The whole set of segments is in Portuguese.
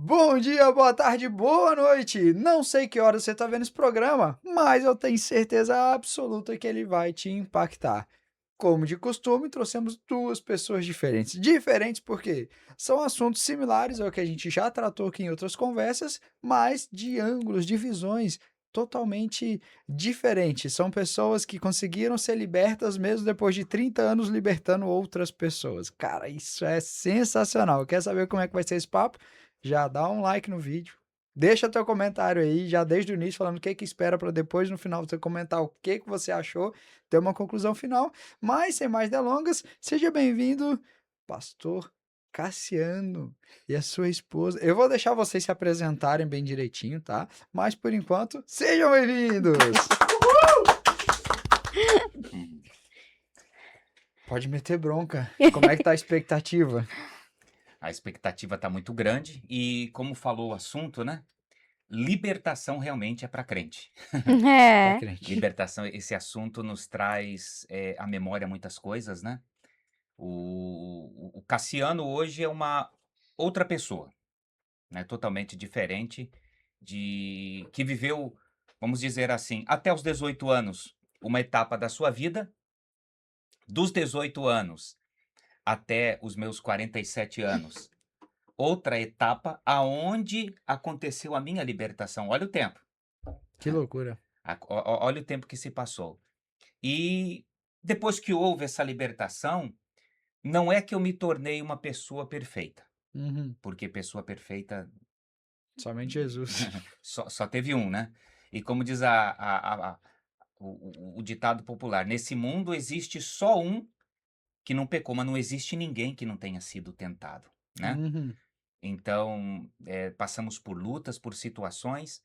Bom dia, boa tarde, boa noite. Não sei que hora você está vendo esse programa, mas eu tenho certeza absoluta que ele vai te impactar. Como de costume, trouxemos duas pessoas diferentes. Diferentes porque são assuntos similares ao que a gente já tratou aqui em outras conversas, mas de ângulos, de visões totalmente diferentes. São pessoas que conseguiram ser libertas mesmo depois de 30 anos libertando outras pessoas. Cara, isso é sensacional. Quer saber como é que vai ser esse papo? Já dá um like no vídeo, deixa teu comentário aí, já desde o início, falando o que que espera para depois, no final, você comentar o que que você achou, ter uma conclusão final. Mas, sem mais delongas, seja bem-vindo, pastor Cassiano e a sua esposa. Eu vou deixar vocês se apresentarem bem direitinho, tá? Mas, por enquanto, sejam bem-vindos! Hum. Pode meter bronca. Como é que tá a expectativa? A expectativa está muito grande e, como falou o assunto, né? Libertação realmente é para crente. Pra É. crente. Libertação, esse assunto nos traz à memória muitas coisas, né? O Cassiano hoje é uma outra pessoa, né? Totalmente diferente que viveu, vamos dizer assim, até os 18 anos, uma etapa da sua vida, dos 18 anos até os meus 47 anos. Outra etapa aonde aconteceu a minha libertação. Olha o tempo. Que loucura. Olha o tempo que se passou. E depois que houve essa libertação, não é que eu me tornei uma pessoa perfeita, Uhum. porque pessoa perfeita Somente Jesus. só teve um, né? E como diz o ditado popular, nesse mundo existe só um que não pecou, mas não existe ninguém que não tenha sido tentado, né? Uhum. Então, passamos por lutas, por situações,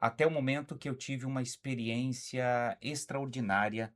até o momento que eu tive uma experiência extraordinária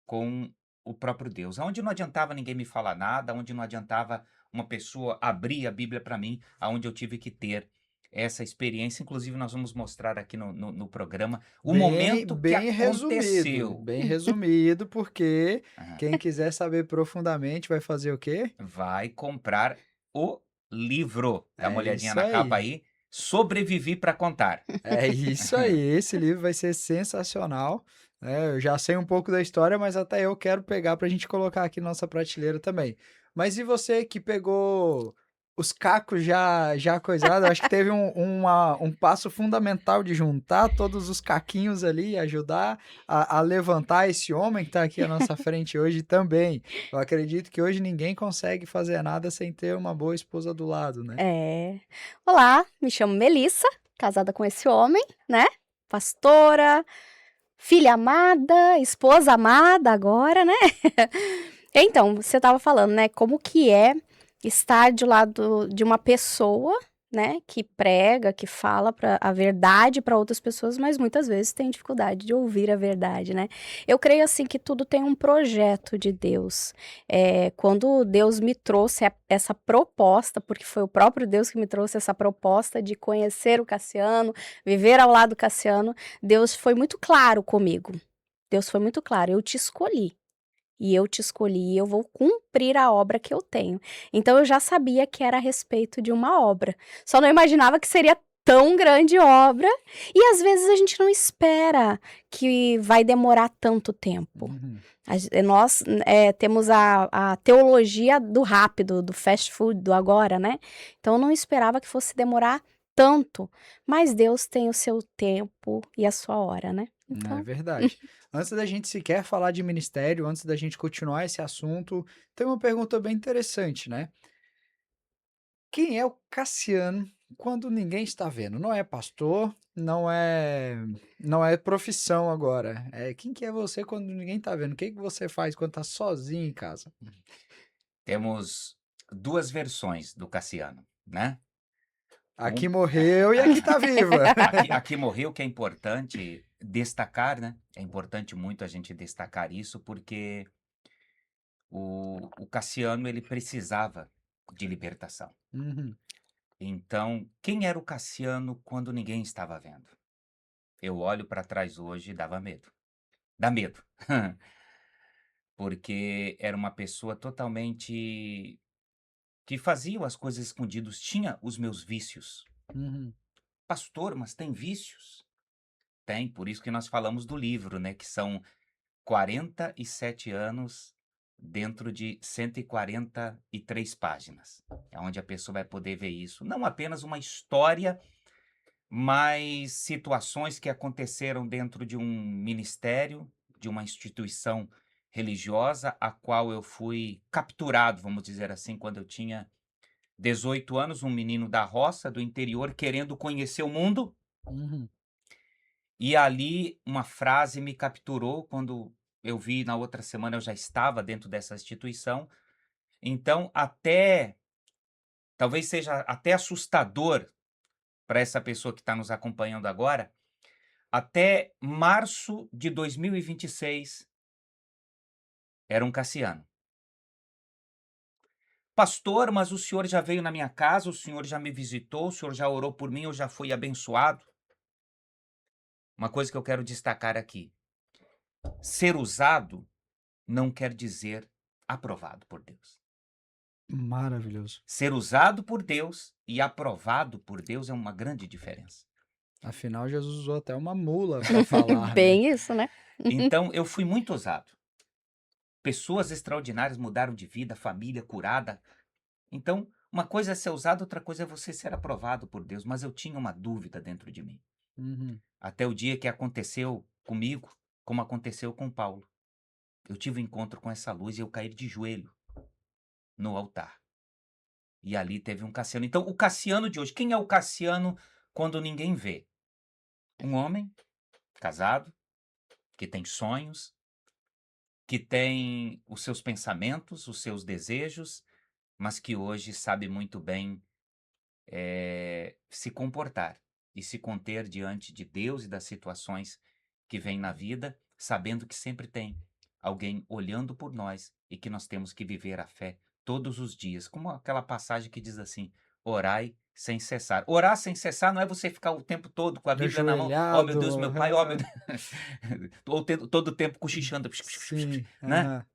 com o próprio Deus, aonde não adiantava ninguém me falar nada, onde não adiantava uma pessoa abrir a Bíblia para mim, aonde eu tive que ter essa experiência. Inclusive, nós vamos mostrar aqui no programa o Bem, momento que resumido, aconteceu. bem resumido, porque Aham. quem quiser saber profundamente vai fazer o quê? Vai comprar o livro. Dá uma É olhadinha isso na capa aí. aí. Sobrevivi para contar. É isso aí. Esse livro vai ser sensacional, né? Eu já sei um pouco da história, mas até eu quero pegar para a gente colocar aqui na nossa prateleira também. Mas e você que pegou os cacos já coisado? Acho que teve um passo fundamental de juntar todos os caquinhos ali e ajudar a levantar esse homem que está aqui à nossa frente hoje também. Eu acredito que hoje ninguém consegue fazer nada sem ter uma boa esposa do lado, né? É. Olá, me chamo Melissa, casada com esse homem, né, pastora, filha amada, esposa amada agora, né. Então, você estava falando, né, como que é estar do lado de uma pessoa, né, que prega, que fala a verdade para outras pessoas, mas muitas vezes tem dificuldade de ouvir a verdade, né. Eu creio, assim, que tudo tem um projeto de Deus. Quando Deus me trouxe essa proposta, porque foi o próprio Deus que me trouxe essa proposta de conhecer o Cassiano, viver ao lado do Cassiano, Deus foi muito claro comigo. Deus foi muito claro: "Eu te escolhi. E eu te escolhi e eu vou cumprir a obra que eu tenho". Então eu já sabia que era a respeito de uma obra, só não imaginava que seria tão grande obra, e às vezes a gente não espera que vai demorar tanto tempo. Uhum. Nós, temos a teologia do rápido, do fast food, do agora, né, então eu não esperava que fosse demorar tanto, mas Deus tem o seu tempo e a sua hora, né, É então. verdade. Antes da gente sequer falar de ministério, antes da gente continuar esse assunto, tem uma pergunta bem interessante, né? Quem é o Cassiano quando ninguém está vendo? Não é pastor, não é profissão agora. Quem que é você quando ninguém está vendo? O que que você faz quando está sozinho em casa? Temos duas versões do Cassiano, né? Aqui morreu e aqui está viva. Aqui morreu, que é importante destacar, né? É importante muito a gente destacar isso, porque o Cassiano, ele precisava de libertação. Uhum. Então, quem era o Cassiano quando ninguém estava vendo? Eu olho para trás hoje e dava medo. Dá medo. Porque era uma pessoa totalmente que fazia as coisas escondidos, tinha os meus vícios, Uhum. Pastor, mas tem vícios? Tem, por isso que nós falamos do livro, né? Que são 47 anos dentro de 143 páginas. É onde a pessoa vai poder ver isso. Não apenas uma história, mas situações que aconteceram dentro de um ministério, de uma instituição religiosa, a qual eu fui capturado, vamos dizer assim, quando eu tinha 18 anos, um menino da roça, do interior, querendo conhecer o mundo. Uhum. E ali uma frase me capturou quando eu vi na outra semana, eu já estava dentro dessa instituição. Então, talvez seja até assustador para essa pessoa que está nos acompanhando agora, até março de 2026 era um Cassiano. Pastor, mas o senhor já veio na minha casa, o senhor já me visitou, o senhor já orou por mim, eu já fui abençoado. Uma coisa que eu quero destacar aqui: ser usado não quer dizer aprovado por Deus. Maravilhoso. Ser usado por Deus e aprovado por Deus é uma grande diferença. Afinal, Jesus usou até uma mula para falar, né? Bem isso, né? Então, eu fui muito usado. Pessoas extraordinárias mudaram de vida, família curada. Então, uma coisa é ser usado, outra coisa é você ser aprovado por Deus. Mas eu tinha uma dúvida dentro de mim. Uhum. Até o dia que aconteceu comigo, como aconteceu com Paulo. Eu tive um encontro com essa luz e eu caí de joelho no altar. E ali teve um Cassiano. Então, o Cassiano de hoje, quem é o Cassiano quando ninguém vê? Um homem casado, que tem sonhos, que tem os seus pensamentos, os seus desejos, mas que hoje sabe muito bem se comportar e se conter diante de Deus e das situações que vêm na vida, sabendo que sempre tem alguém olhando por nós e que nós temos que viver a fé todos os dias. Como aquela passagem que diz assim: orai sem cessar. Orar sem cessar não é você ficar o tempo todo com a Bíblia na mão. Oh, meu Deus, Ajoelhado. meu Pai, oh, meu Aham. Deus. Ou todo o tempo cochichando, Sim. né? Aham.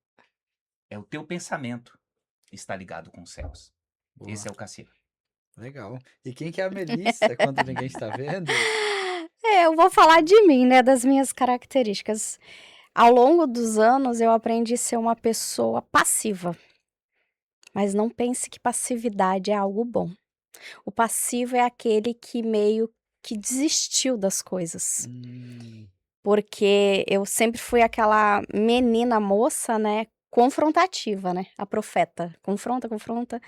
É o teu pensamento está ligado com os céus. Boa. Esse é o Cassiano. Legal. E quem que é a Melissa quando ninguém está vendo? Eu vou falar de mim, né? Das minhas características. Ao longo dos anos, eu aprendi a ser uma pessoa passiva. Mas não pense que passividade é algo bom. O passivo é aquele que meio que desistiu das coisas. Hum. Porque eu sempre fui aquela menina moça, né? Confrontativa, né? A profeta. Confronta, confronta.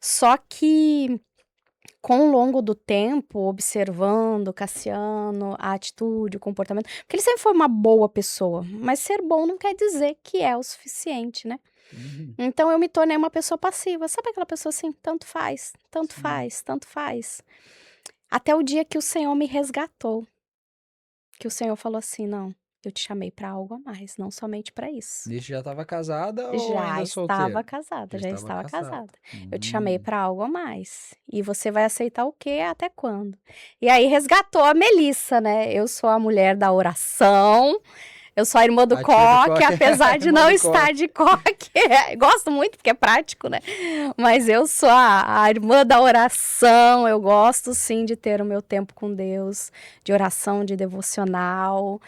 Só que com o longo do tempo, observando Cassiano, a atitude, o comportamento, porque ele sempre foi uma boa pessoa, mas ser bom não quer dizer que é o suficiente, né? Uhum. Então eu me tornei uma pessoa passiva. Sabe aquela pessoa assim, tanto faz, tanto Sim. faz, tanto faz. Até o dia que o Senhor me resgatou, que o Senhor falou assim: "Não, eu te chamei para algo a mais, não somente para isso". Nisso já estava casada ou Já ainda estava solteira? casada, Já já estava estava casada. casada. Eu te chamei para algo a mais. E você vai aceitar o quê? Até quando? E aí resgatou a Melissa, né? Eu sou a mulher da oração. Eu sou a irmã do A tia do coque, coque. apesar de Irmã não do estar coque. de coque. Gosto muito porque é prático, né? Mas eu sou a irmã da oração. Eu gosto sim de ter o meu tempo com Deus, de oração, de devocional.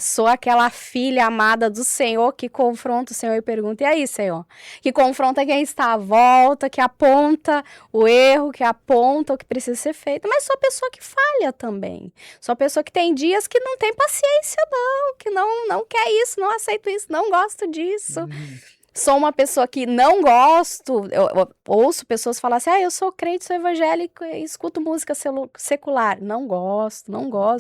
Sou aquela filha amada do Senhor que confronta o Senhor e pergunta: e aí, Senhor? Que confronta quem está à volta, que aponta o erro, que aponta o que precisa ser feito. Mas sou a pessoa que falha também. Sou a pessoa que tem dias que não tem paciência, que não quer isso, não aceito isso, não gosto disso. Uhum. Sou uma pessoa que não gosto, eu ouço pessoas falar assim: eu sou crente, sou evangélico e escuto música secular. Não gosto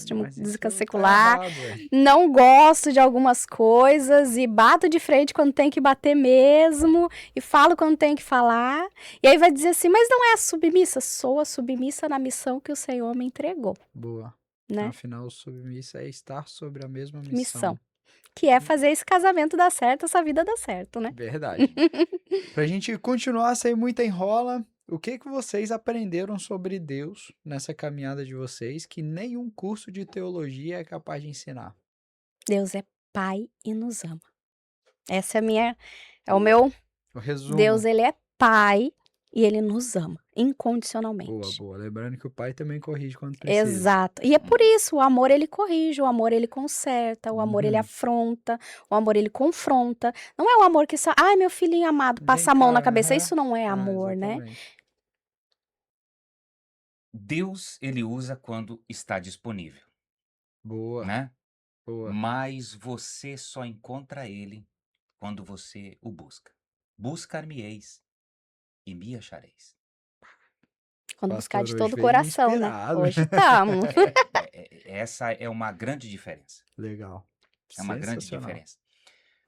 de Mas música isso tá secular, errado, ué. não gosto de algumas coisas e bato de frente quando tem que bater mesmo e falo quando tem que falar. E aí vai dizer assim: mas não é a submissa? Sou a submissa na missão que o Senhor me entregou, Boa. né? Afinal, submissa é estar sobre a mesma Missão. missão. Que é fazer esse casamento dar certo, essa vida dar certo, né? Verdade. Pra gente continuar sem muita enrola, o que que vocês aprenderam sobre Deus nessa caminhada de vocês que nenhum curso de teologia é capaz de ensinar? Deus é pai e nos ama. Essa é o Boa. meu O resumo. Deus, ele é pai e ele nos ama Boa, incondicionalmente. boa. Lembrando que o pai também corrige quando precisa. Exato. E é por Hum, isso, o amor ele corrige, o amor ele conserta, o amor ele Uhum. afronta, o amor ele confronta. Não é o amor que só, ai, meu filhinho amado, Vem passa a mão na cá, cabeça. aham. Isso não é Ah, amor, né? exatamente. Deus, ele usa quando está disponível, Boa, né? boa. Mas você só encontra ele quando você o busca. Buscar-me-eis e me achareis. Quando buscar Pastor de hoje todo o veio coração, né? inspirado. Hoje estamos. Essa é uma grande diferença. Legal. É uma grande Sensacional. diferença.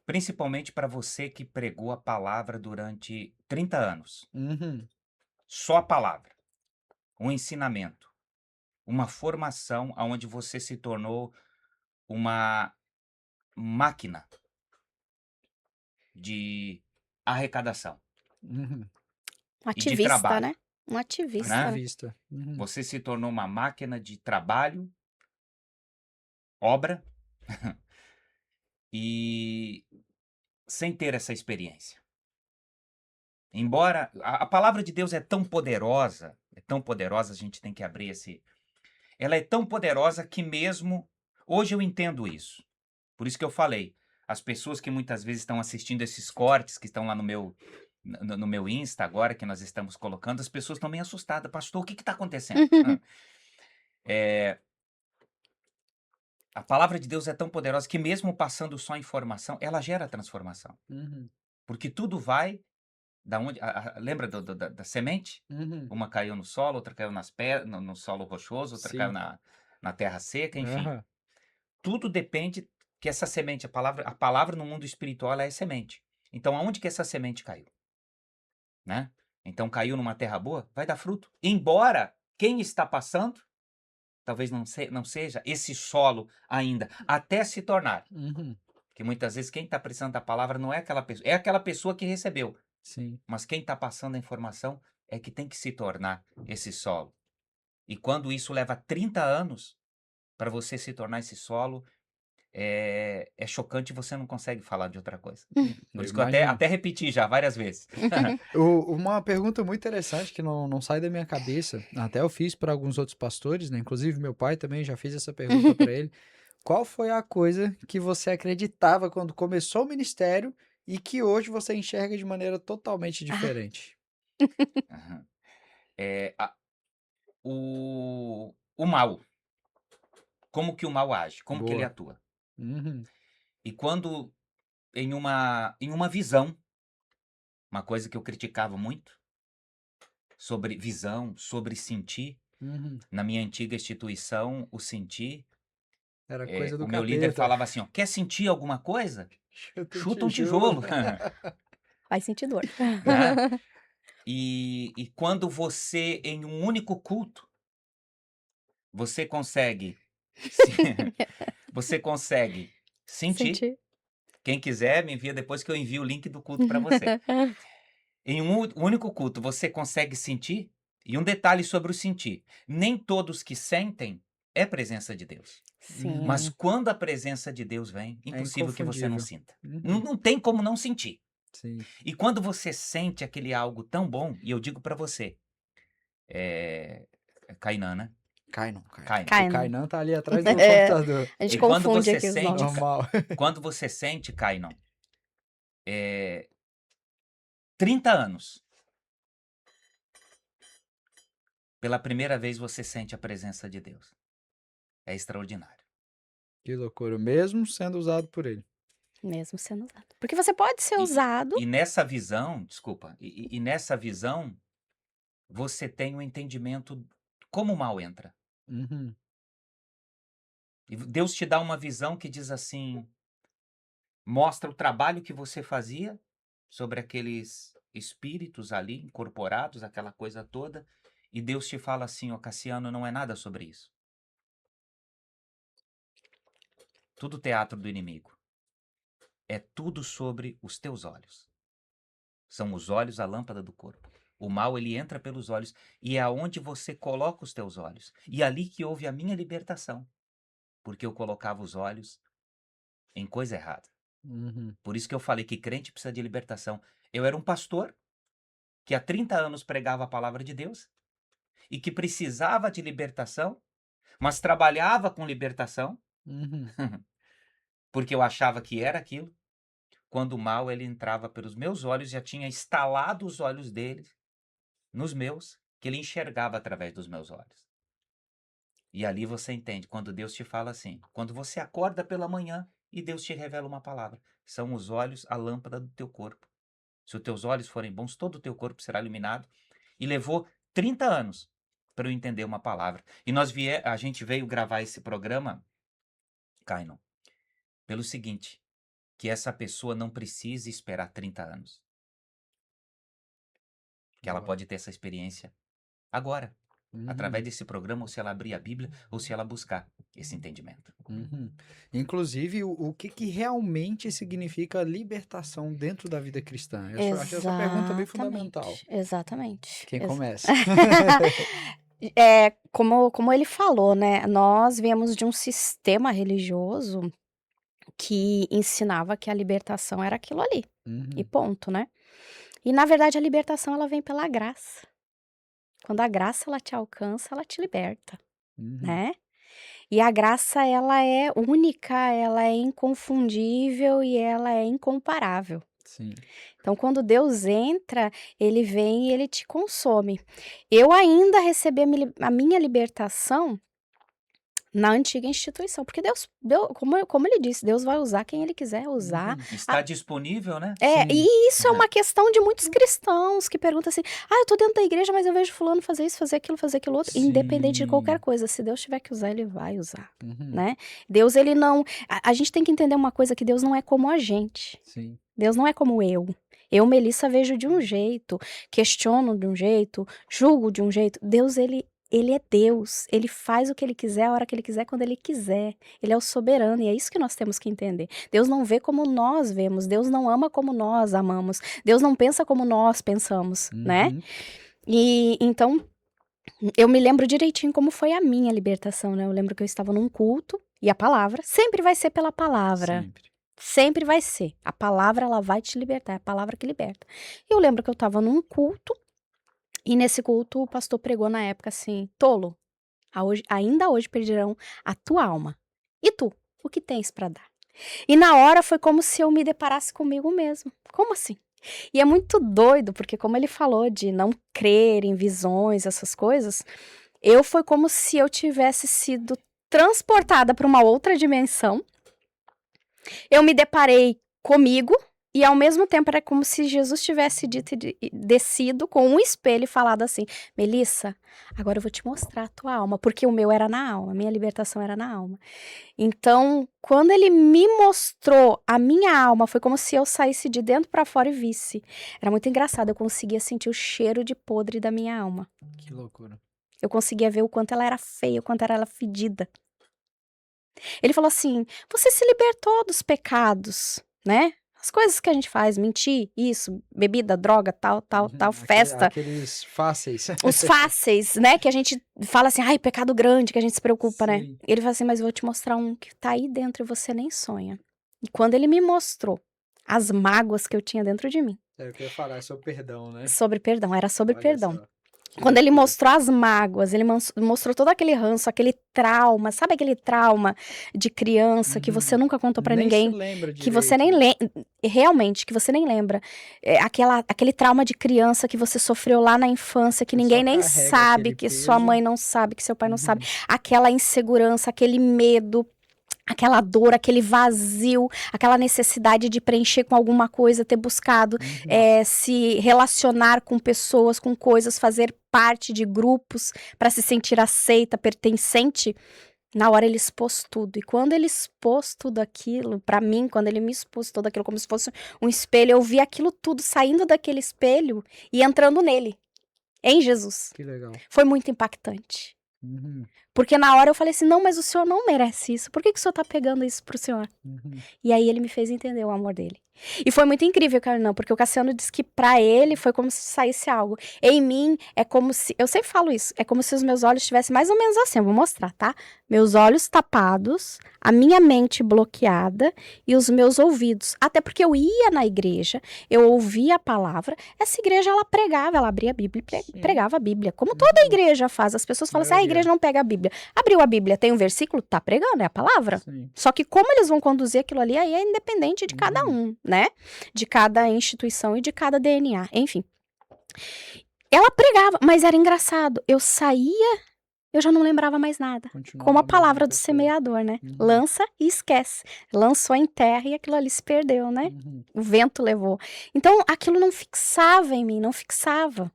Principalmente para você que pregou a palavra durante 30 anos. Uhum. Só a palavra, um ensinamento, uma formação onde você se tornou uma máquina de arrecadação Um e de ativista, trabalho, né? Um ativista, né? né? Ativista. Uhum. Você se tornou uma máquina de trabalho, obra e sem ter essa experiência. Embora a palavra de Deus é tão poderosa, a gente tem que abrir esse. Ela é tão poderosa que mesmo hoje eu entendo isso. Por isso que eu falei, as pessoas que muitas vezes estão assistindo esses cortes que estão lá no meu Insta agora, que nós estamos colocando, as pessoas estão meio assustadas. Pastor, o que está acontecendo? É, a palavra de Deus é tão poderosa que mesmo passando só informação, ela gera transformação. Uhum. Porque tudo vai da onde... lembra da semente? Uhum. Uma caiu no solo, outra caiu no solo rochoso, outra caiu Sim. na terra seca, enfim. Aham. Tudo depende que essa semente, a palavra no mundo espiritual ela é semente. Então, aonde que essa semente caiu? Né? Então, caiu numa terra boa, vai dar fruto. Embora quem está passando, talvez não seja esse solo ainda, até se tornar. Uhum. Que muitas vezes quem está precisando da palavra não é aquela pessoa, é aquela pessoa que recebeu. Sim. Mas quem está passando a informação é que tem que se tornar esse solo. E quando isso leva 30 anos para você se tornar esse solo, é chocante e você não consegue falar de outra coisa. Por Eu isso que eu até, imagino. até repeti já várias vezes. Uma pergunta muito interessante que não sai da minha cabeça, até eu fiz para alguns outros pastores, né? Inclusive meu pai também já fiz essa pergunta para ele. Qual foi a coisa que você acreditava quando começou o ministério e que hoje você enxerga de maneira totalmente Ah, diferente? Aham. É, o mal. Como que o mal age? Como que ele Boa. atua? Uhum. E quando, em uma visão, uma coisa que eu criticava muito, sobre visão, sobre sentir, Uhum. na minha antiga instituição, o sentir, Era coisa do o meu líder capeta. falava assim, ó, quer sentir alguma coisa? Chuta um Chuta um tijolo. tijolo, faz sentido. né? E quando você, em um único culto, você consegue, se- você consegue sentir. Senti. Quem quiser, me envia depois que eu envio o link do culto para você. Em um único culto, você consegue sentir? E um detalhe sobre o sentir: nem todos que sentem é presença de Deus. Uhum. Mas Sim. quando a presença de Deus vem, É impossível que você não inconfundível. sinta. Não, Uhum. não tem como não sentir. Sim. E quando você sente aquele algo tão bom, e eu digo para você, é Kainan, né? Kainan, Kainan. Kainan. O Kainan. Kainan tá ali atrás do É, computador. a gente E quando confunde você aqui os sente, nomes. Normal. quando você sente, Kainan, 30 anos, pela primeira vez você sente a presença de Deus. É extraordinário. Que loucura, mesmo sendo usado por ele. Mesmo sendo usado. Porque você pode ser E, usado. e nessa visão, desculpa, e nessa visão, você tem um entendimento como o mal entra. Uhum. E Deus te dá uma visão que diz assim, mostra o trabalho que você fazia sobre aqueles espíritos ali incorporados, aquela coisa toda, e Deus te fala assim, ó Cassiano, não é nada sobre isso. Tudo teatro do inimigo. É tudo sobre os teus olhos. São os olhos a lâmpada do corpo. O mal, ele entra pelos olhos e é aonde você coloca os teus olhos. E ali que houve a minha libertação, porque eu colocava os olhos em coisa errada. Uhum. Por isso que eu falei que crente precisa de libertação. Eu era um pastor que há 30 anos pregava a palavra de Deus e que precisava de libertação, mas trabalhava com libertação, Uhum. porque eu achava que era aquilo. Quando o mal ele entrava pelos meus olhos, já tinha instalado os olhos dele nos meus, que ele enxergava através dos meus olhos. E ali você entende, quando Deus te fala assim, quando você acorda pela manhã e Deus te revela uma palavra, são os olhos a lâmpada do teu corpo. Se os teus olhos forem bons, todo o teu corpo será iluminado. E levou 30 anos para eu entender uma palavra. E a gente veio gravar esse programa, Kainon, pelo seguinte, que essa pessoa não precisa esperar 30 anos. Que ela Boa. pode ter essa experiência agora, através Uhum. desse programa, ou se ela abrir a Bíblia, ou se ela buscar esse entendimento. Uhum. Inclusive, o que que realmente significa libertação dentro da vida cristã? Eu acho essa pergunta bem fundamental. Exatamente. Quem Ex- começa? como ele falou, né? Nós viemos de um sistema religioso que ensinava que a libertação era aquilo ali. E Uhum. ponto, né? E na verdade a libertação ela vem pela graça. Quando a graça ela te alcança, ela te liberta, Uhum. né? E a graça ela é única, ela é inconfundível e ela é incomparável. Sim. Então quando Deus entra, ele vem e ele te consome. Eu ainda recebi a minha libertação na antiga instituição, porque Deus como ele disse, Deus vai usar quem ele quiser usar. Uhum. Está disponível, né? É, Sim. e isso é uma questão de muitos cristãos que perguntam assim: "Ah, eu tô dentro da igreja, mas eu vejo fulano fazer isso, fazer aquilo outro", independente de qualquer Sim. coisa, se Deus tiver que usar, ele vai usar, Uhum. né. Deus ele não a gente tem que entender uma coisa, que Deus não é como a gente, Sim. Deus não é como eu. Eu, Melissa, vejo de um jeito, questiono de um jeito, julgo de um jeito. Deus ele é Deus, ele faz o que ele quiser, a hora que ele quiser, quando ele quiser. Ele é o soberano e é isso que nós temos que entender. Deus não vê como nós vemos, Deus não ama como nós amamos, Deus não pensa como nós pensamos, né. Uhum. E então, eu me lembro direitinho como foi a minha libertação, né. Eu lembro que eu estava num culto e a palavra sempre vai ser pela palavra. Sempre. Sempre vai ser. A palavra ela vai te libertar, é a palavra que liberta. Eu lembro que eu estava num culto, e nesse culto o pastor pregou na época assim: "Tolo, ainda hoje pedirão a tua alma. E tu, o que tens para dar?". E na hora foi como se eu me deparasse comigo mesmo. Como assim? E é muito doido, porque como ele falou de não crer em visões, essas coisas, foi como se eu tivesse sido transportada para uma outra dimensão. Eu me deparei comigo e ao mesmo tempo era como se Jesus tivesse dito descido com um espelho e falado assim: "Melissa, agora eu vou te mostrar a tua alma", porque o meu era na alma, a minha libertação era na alma. Então, quando ele me mostrou a minha alma, foi como se eu saísse de dentro para fora e visse. Era muito engraçado, eu conseguia sentir o cheiro de podre da minha alma. Que loucura. Eu conseguia ver o quanto ela era feia, o quanto ela fedida. Ele falou assim: "Você se libertou dos pecados, né, as coisas que a gente faz, mentir, isso, bebida, droga, tal, Uhum. festa, Aqueles fáceis. os fáceis, né, que a gente fala assim: 'Ai, pecado grande', que a gente se preocupa, né". Sim. Ele falou assim: "Mas eu vou te mostrar um que tá aí dentro e você nem sonha". E quando ele me mostrou as mágoas que eu tinha dentro de mim, É o que eu ia falar, é sobre perdão, né? sobre perdão, era sobre Olha perdão. só. Que Quando ele loucura. mostrou as mágoas, ele mostrou todo aquele ranço, aquele trauma, sabe aquele trauma de criança que você Uhum. nunca contou pra Nem se ninguém, lembra que você direito, nem né? realmente, que você nem lembra. Aquele trauma de criança que você sofreu lá na infância, que Você só ninguém nem carrega sabe, aquele que sua peso. mãe não sabe, que seu pai não sabe. Uhum. Aquela insegurança, aquele medo, aquela dor, aquele vazio, aquela necessidade de preencher com alguma coisa, ter buscado Uhum. se relacionar com pessoas, com coisas, fazer parte de grupos para se sentir aceita, pertencente. Na hora ele expôs tudo. E quando ele expôs tudo aquilo, pra mim, quando ele me expôs tudo aquilo como se fosse um espelho, eu vi aquilo tudo saindo daquele espelho e entrando nele, em Jesus. Que legal. Foi muito impactante. Uhum, Porque na hora eu falei assim, não, mas o senhor não merece isso. Por que que o senhor tá pegando isso pro senhor? uhum. E aí ele me fez entender o amor dele. E foi muito incrível, Carolina, porque o Cassiano disse que pra ele foi como se saísse algo. Em mim é como se, eu sempre falo isso, é como se os meus olhos estivessem mais ou menos assim, eu vou mostrar, tá? Meus olhos tapados, a minha mente bloqueada e os meus ouvidos. Até porque eu ia na igreja, eu ouvia a palavra, essa igreja ela pregava, ela abria a Bíblia e Sim. pregava a Bíblia, como toda Uhum. igreja faz. As pessoas falam assim, ah, a Maioria. igreja não pega a Bíblia. Abriu a Bíblia, tem um versículo, tá pregando, é a palavra. Sim. Só que como eles vão conduzir aquilo ali, aí é independente de cada um, né? De cada instituição e de cada DNA, enfim. Ela pregava, mas era engraçado. Eu saía, eu já não lembrava mais nada. Continuava Como a a mesma palavra do pessoa. semeador, né? Uhum. Lança e esquece. Lançou em terra e aquilo ali se perdeu, né? Uhum. O vento levou. Então, aquilo não fixava em mim, não fixava.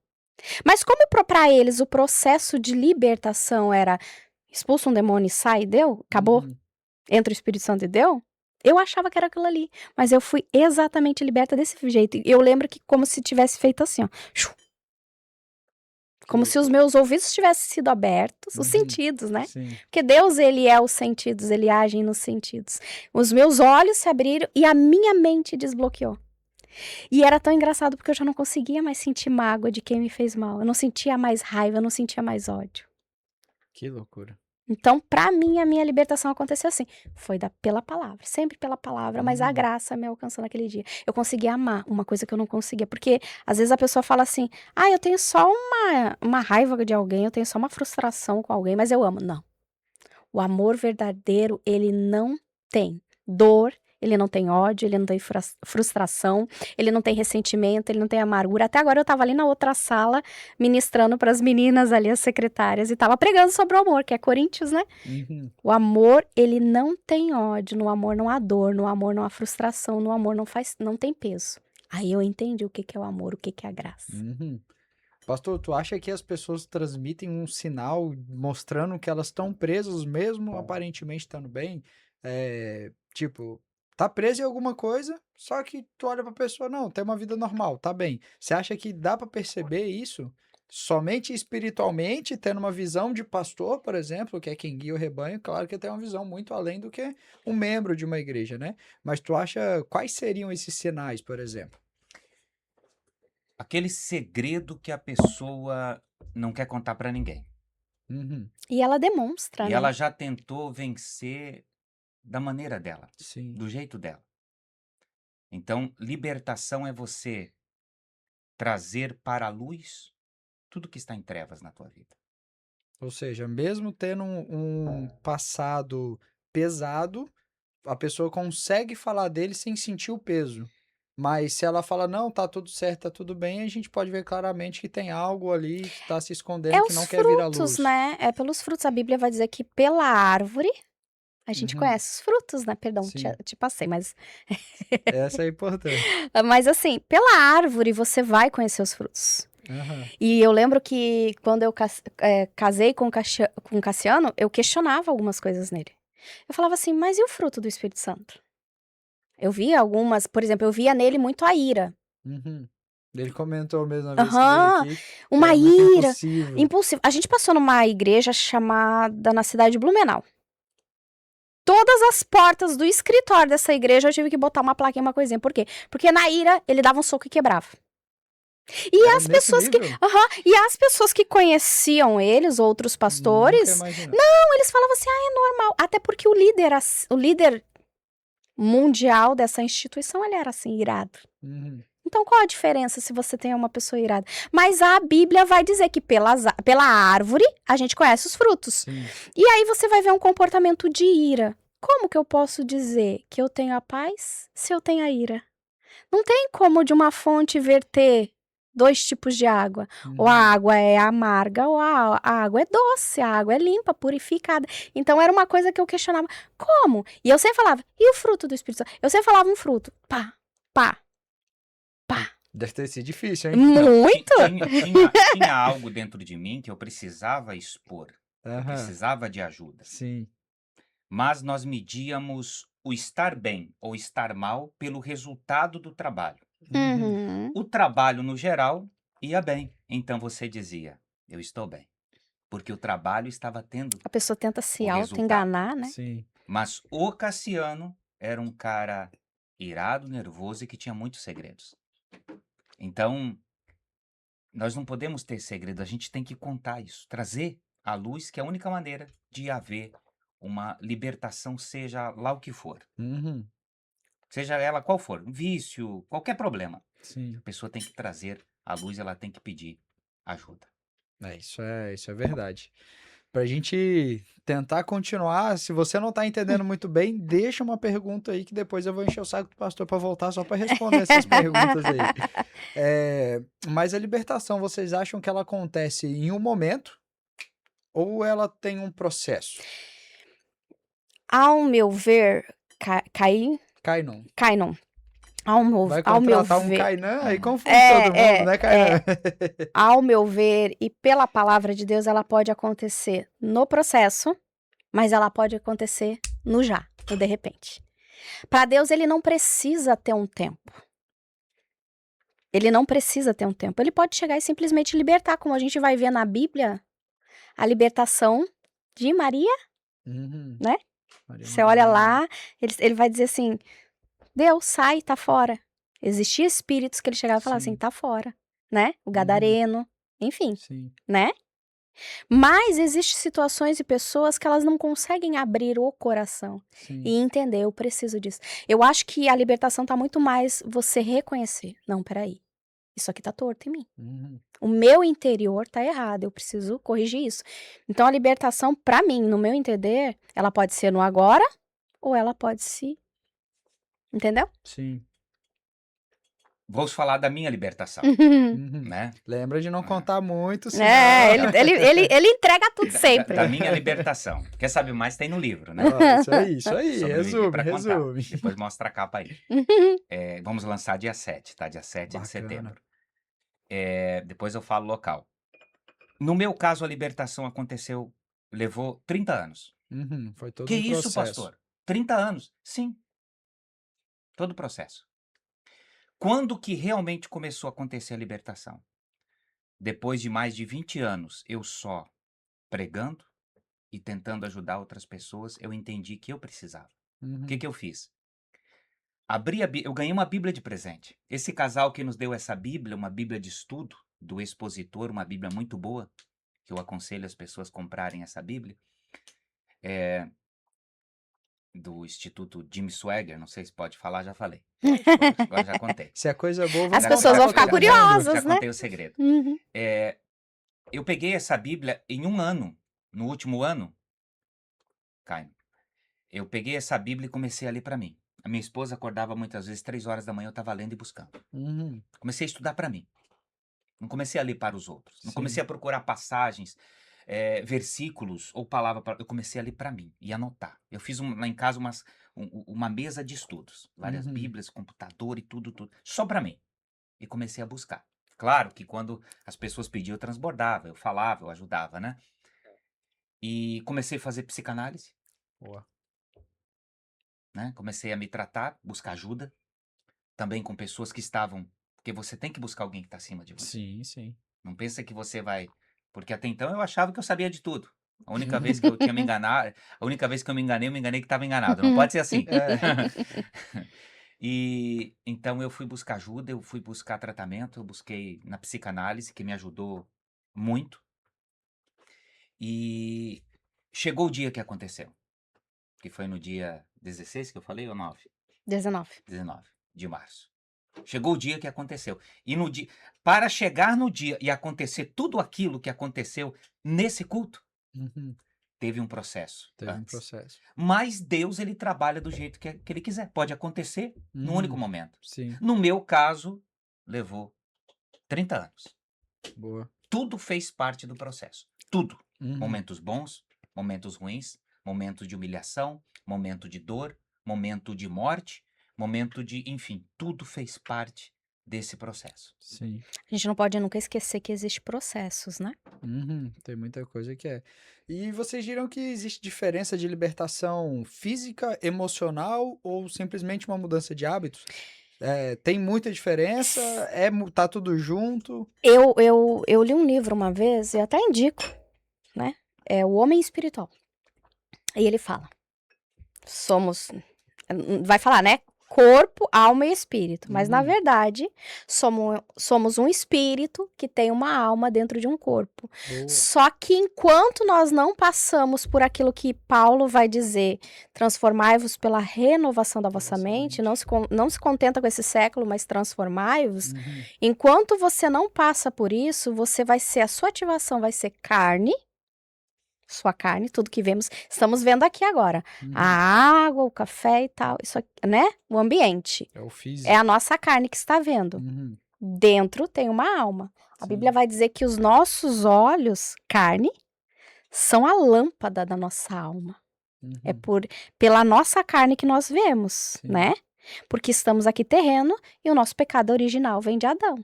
Mas como para eles o processo de libertação era expulsa um demônio e sai, deu? Acabou? Uhum. Entra o Espírito Santo e deu? Eu achava que era aquilo ali. Mas eu fui exatamente liberta desse jeito. E eu lembro que como se tivesse feito assim, ó. Shoo. Como se os meus ouvidos tivessem sido abertos, os Uhum. sentidos, né? Sim. Porque Deus, ele é os sentidos, ele age nos sentidos. Os meus olhos se abriram e a minha mente desbloqueou. E era tão engraçado porque eu já não conseguia mais sentir mágoa de quem me fez mal. Eu não sentia mais raiva, eu não sentia mais ódio. Que loucura. Então, pra mim, a minha libertação aconteceu assim. Foi pela palavra, sempre pela palavra, mas a Uhum. graça me alcançou naquele dia. Eu consegui amar uma coisa que eu não conseguia. Porque, às vezes, a pessoa fala assim, ah, eu tenho só uma raiva de alguém, eu tenho só uma frustração com alguém, mas eu amo. Não. O amor verdadeiro, ele não tem dor, ele não tem ódio, ele não tem frustração, ele não tem ressentimento, ele não tem amargura. Até agora eu tava ali na outra sala ministrando para as meninas ali, as secretárias, e tava pregando sobre o amor, que é Coríntios, né? Uhum. O amor, ele não tem ódio, no amor não há dor, no amor não há frustração, no amor não tem peso. Aí eu entendi o que que é o amor, o que que é a graça. Uhum. Pastor, tu acha que as pessoas transmitem um sinal mostrando que elas estão presas mesmo aparentemente estando bem? Tipo, tá presa em alguma coisa, só que tu olha pra pessoa, não, tem uma vida normal, tá bem. Você acha que dá pra perceber isso somente espiritualmente, tendo uma visão de pastor, por exemplo, que é quem guia o rebanho? Claro que tem uma visão muito além do que um membro de uma igreja, né? Mas tu acha quais seriam esses sinais, por exemplo? Aquele segredo que a pessoa não quer contar para ninguém. Uhum. E ela demonstra, E né? ela já tentou vencer da maneira dela, Sim. do jeito dela. Então, libertação é você trazer para a luz tudo que está em trevas na tua vida. Ou seja, mesmo tendo um passado pesado, a pessoa consegue falar dele sem sentir o peso. Mas se ela fala, não, tá tudo certo, tá tudo bem, a gente pode ver claramente que tem algo ali que está se escondendo É que os não quer vir à frutos, luz. né? É pelos frutos. A Bíblia vai dizer que pela árvore a gente Uhum. conhece os frutos, né? Perdão, Sim, te passei, mas. essa é importante. Mas assim, pela árvore você vai conhecer os frutos. Aham. E eu lembro que quando eu casei com o Cassiano, eu questionava algumas coisas nele. Eu falava assim, mas e o fruto do Espírito Santo? Eu via algumas, por exemplo, eu via nele muito a ira. Uhum. Ele comentou mesmo uma vez que veio Aham, aqui, que uma era muito ira. impulsivo. Impulsivo. A gente passou numa igreja chamada na cidade de Blumenau. Todas as portas do escritório dessa igreja eu tive que botar uma plaquinha, uma coisinha. Por quê? Porque na ira ele dava um soco e quebrava. E Era as nesse pessoas que, nível? e as pessoas que conheciam eles, outros Nunca pastores, imaginei. não, eles falavam assim, ah, é normal. Até porque o líder mundial dessa instituição, ele era assim, irado. Uhum. Então, qual a diferença se você tem uma pessoa irada? Mas a Bíblia vai dizer que pela árvore a gente conhece os frutos. Sim. E aí você vai ver um comportamento de ira. Como que eu posso dizer que eu tenho a paz se eu tenho a ira? Não tem como de uma fonte verter dois tipos de água. Ou a Uhum. água é amarga ou a água é doce, a água é limpa, purificada. Então era uma coisa que eu questionava. Como? E eu sempre falava, e o fruto do Espírito Santo? Eu sempre falava um fruto. Pá, pá, pá. Deve ter sido difícil, hein? Muito? Tinha algo dentro de mim que eu precisava expor. Eu Aham. precisava de ajuda. Sim. Mas nós medíamos o estar bem ou estar mal pelo resultado do trabalho. Uhum. Uhum. O trabalho, no geral, ia bem. Então você dizia, eu estou bem. porque o trabalho estava tendo A pessoa tenta se o resultado. auto-enganar, né? Sim. Mas o Cassiano era um cara irado, nervoso e que tinha muitos segredos. Então, nós não podemos ter segredo, a gente tem que contar isso, trazer à luz, que é a única maneira de haver uma libertação, seja lá o que for. Uhum. Seja ela qual for, um vício, qualquer problema. Sim. A pessoa tem que trazer à luz, ela tem que pedir ajuda. Isso é verdade. Pra gente tentar continuar, se você não tá entendendo muito bem, deixa uma pergunta aí que depois eu vou encher o saco do pastor pra voltar só pra responder essas perguntas aí. Mas a libertação, vocês acham que ela acontece em um momento ou ela tem um processo? Ao meu ver, Caim, Kainon. Kainon, Vai ao meu contratar um ver, Kainan, aí Kainan. confunde todo mundo, né, é, Kainan? ao meu ver, e pela palavra de Deus, ela pode acontecer no processo, mas ela pode acontecer no já, no de repente. Para Deus, ele não precisa ter um tempo. Ele não precisa ter um tempo. Ele pode chegar e simplesmente libertar, como a gente vai ver na Bíblia, a libertação de Maria. Uhum. Né? Maria Você olha Madalena. lá, ele vai dizer assim, Deus, sai, tá fora. Existia espíritos que ele chegava e falava Sim. assim, tá fora, né? O gadareno, enfim, Sim. né? Mas existem situações e pessoas que elas não conseguem abrir o coração Sim. e entender, eu preciso disso. Eu acho que a libertação tá muito mais você reconhecer. Não, peraí, isso aqui tá torto em mim. Uhum. O meu interior tá errado, eu preciso corrigir isso. Então a libertação, pra mim, no meu entender, ela pode ser no agora ou ela pode se... Entendeu? Sim. Vou falar da minha libertação, Uhum. né? Lembra de não contar muito, senão... Ele entrega tudo sempre. Da minha libertação. Quer saber mais? Tem no livro, né? Ó, isso aí, Sobrevivi pra contar. resume. Depois mostra a capa aí. Vamos lançar dia 7, tá? Dia 7 de Bacana. setembro. Depois eu falo local. No meu caso, a libertação aconteceu, levou 30 anos. Uhum. Foi todo Que um isso, processo. pastor? 30 anos? Sim. Todo o processo. Quando que realmente começou a acontecer a libertação? Depois de mais de 20 anos, eu só pregando e tentando ajudar outras pessoas, eu entendi que eu precisava. Uhum. O que eu fiz? Eu ganhei uma Bíblia de presente. Esse casal que nos deu essa Bíblia, uma Bíblia de estudo do expositor, uma Bíblia muito boa, que eu aconselho as pessoas a comprarem essa Bíblia, do Instituto Jim Swagger, não sei se pode falar, já falei. Pode, agora já contei. Se é coisa boa, As vamos pessoas contar vão pra ficar todo mundo. curiosas, Já né? contei o segredo. Uhum. Eu peguei essa Bíblia em um ano, no último ano, Caio, eu peguei essa Bíblia e comecei a ler para mim. A minha esposa acordava muitas vezes 3 horas da manhã, eu estava lendo e buscando. Uhum. Comecei a estudar para mim. Não comecei a ler para os outros. Não Sim. comecei a procurar passagens, versículos ou palavra. Eu comecei a ler para mim e anotar. Eu fiz lá em casa uma mesa de estudos. Várias Uhum. Bíblias, computador e tudo. Só para mim. E comecei a buscar. Claro que quando as pessoas pediam, eu transbordava, eu falava, eu ajudava, né? E comecei a fazer psicanálise, Boa. né? Comecei a me tratar, buscar ajuda. Também com pessoas que estavam... Porque você tem que buscar alguém que está acima de você. Sim, sim. Não pensa que você vai... Porque até então eu achava que eu sabia de tudo. A única vez que eu tinha me enganado... A única vez que eu me enganei que estava enganado. Não pode ser assim. E então eu fui buscar ajuda, eu fui buscar tratamento, eu busquei na psicanálise, que me ajudou muito. E chegou o dia que aconteceu. Que foi no dia 16 que eu falei, ou 9? 19. 19 de março. Chegou o dia que aconteceu. E no dia, para chegar no dia e acontecer tudo aquilo que aconteceu nesse culto, Uhum. teve um processo Teve um antes. processo. Mas Deus, ele trabalha do jeito que ele quiser. Pode acontecer num único Uhum. momento. Sim. No meu caso, levou 30 anos. Boa. Tudo fez parte do processo. Tudo. Uhum. Momentos bons, momentos ruins, momentos de humilhação, momento de dor, momento de morte, momento de... Enfim, tudo fez parte desse processo. Sim. A gente não pode nunca esquecer que existem processos, né? Uhum. Tem muita coisa que é. E vocês diram que existe diferença de libertação física, emocional ou simplesmente uma mudança de hábitos? Tem muita diferença? Tá tudo junto? Eu li um livro uma vez, e até indico, né? é o homem espiritual. E ele fala, vai falar, né? Corpo, alma e espírito. Mas, na verdade, somos um espírito que tem uma alma dentro de um corpo. Boa. Só que enquanto nós não passamos por aquilo que Paulo vai dizer, transformai-vos pela renovação da vossa mente, não se contenta com esse século, mas transformai-vos. Enquanto você não passa por isso, a sua ativação vai ser carne, sua carne, tudo que estamos vendo aqui agora. A água, o café e tal, isso aqui, né? O ambiente. É o físico. É a nossa carne que está vendo. Dentro tem uma alma. A Bíblia vai dizer que os nossos olhos, carne, são a lâmpada da nossa alma. É pela nossa carne que nós vemos, né? Porque estamos aqui terreno e o nosso pecado original vem de Adão.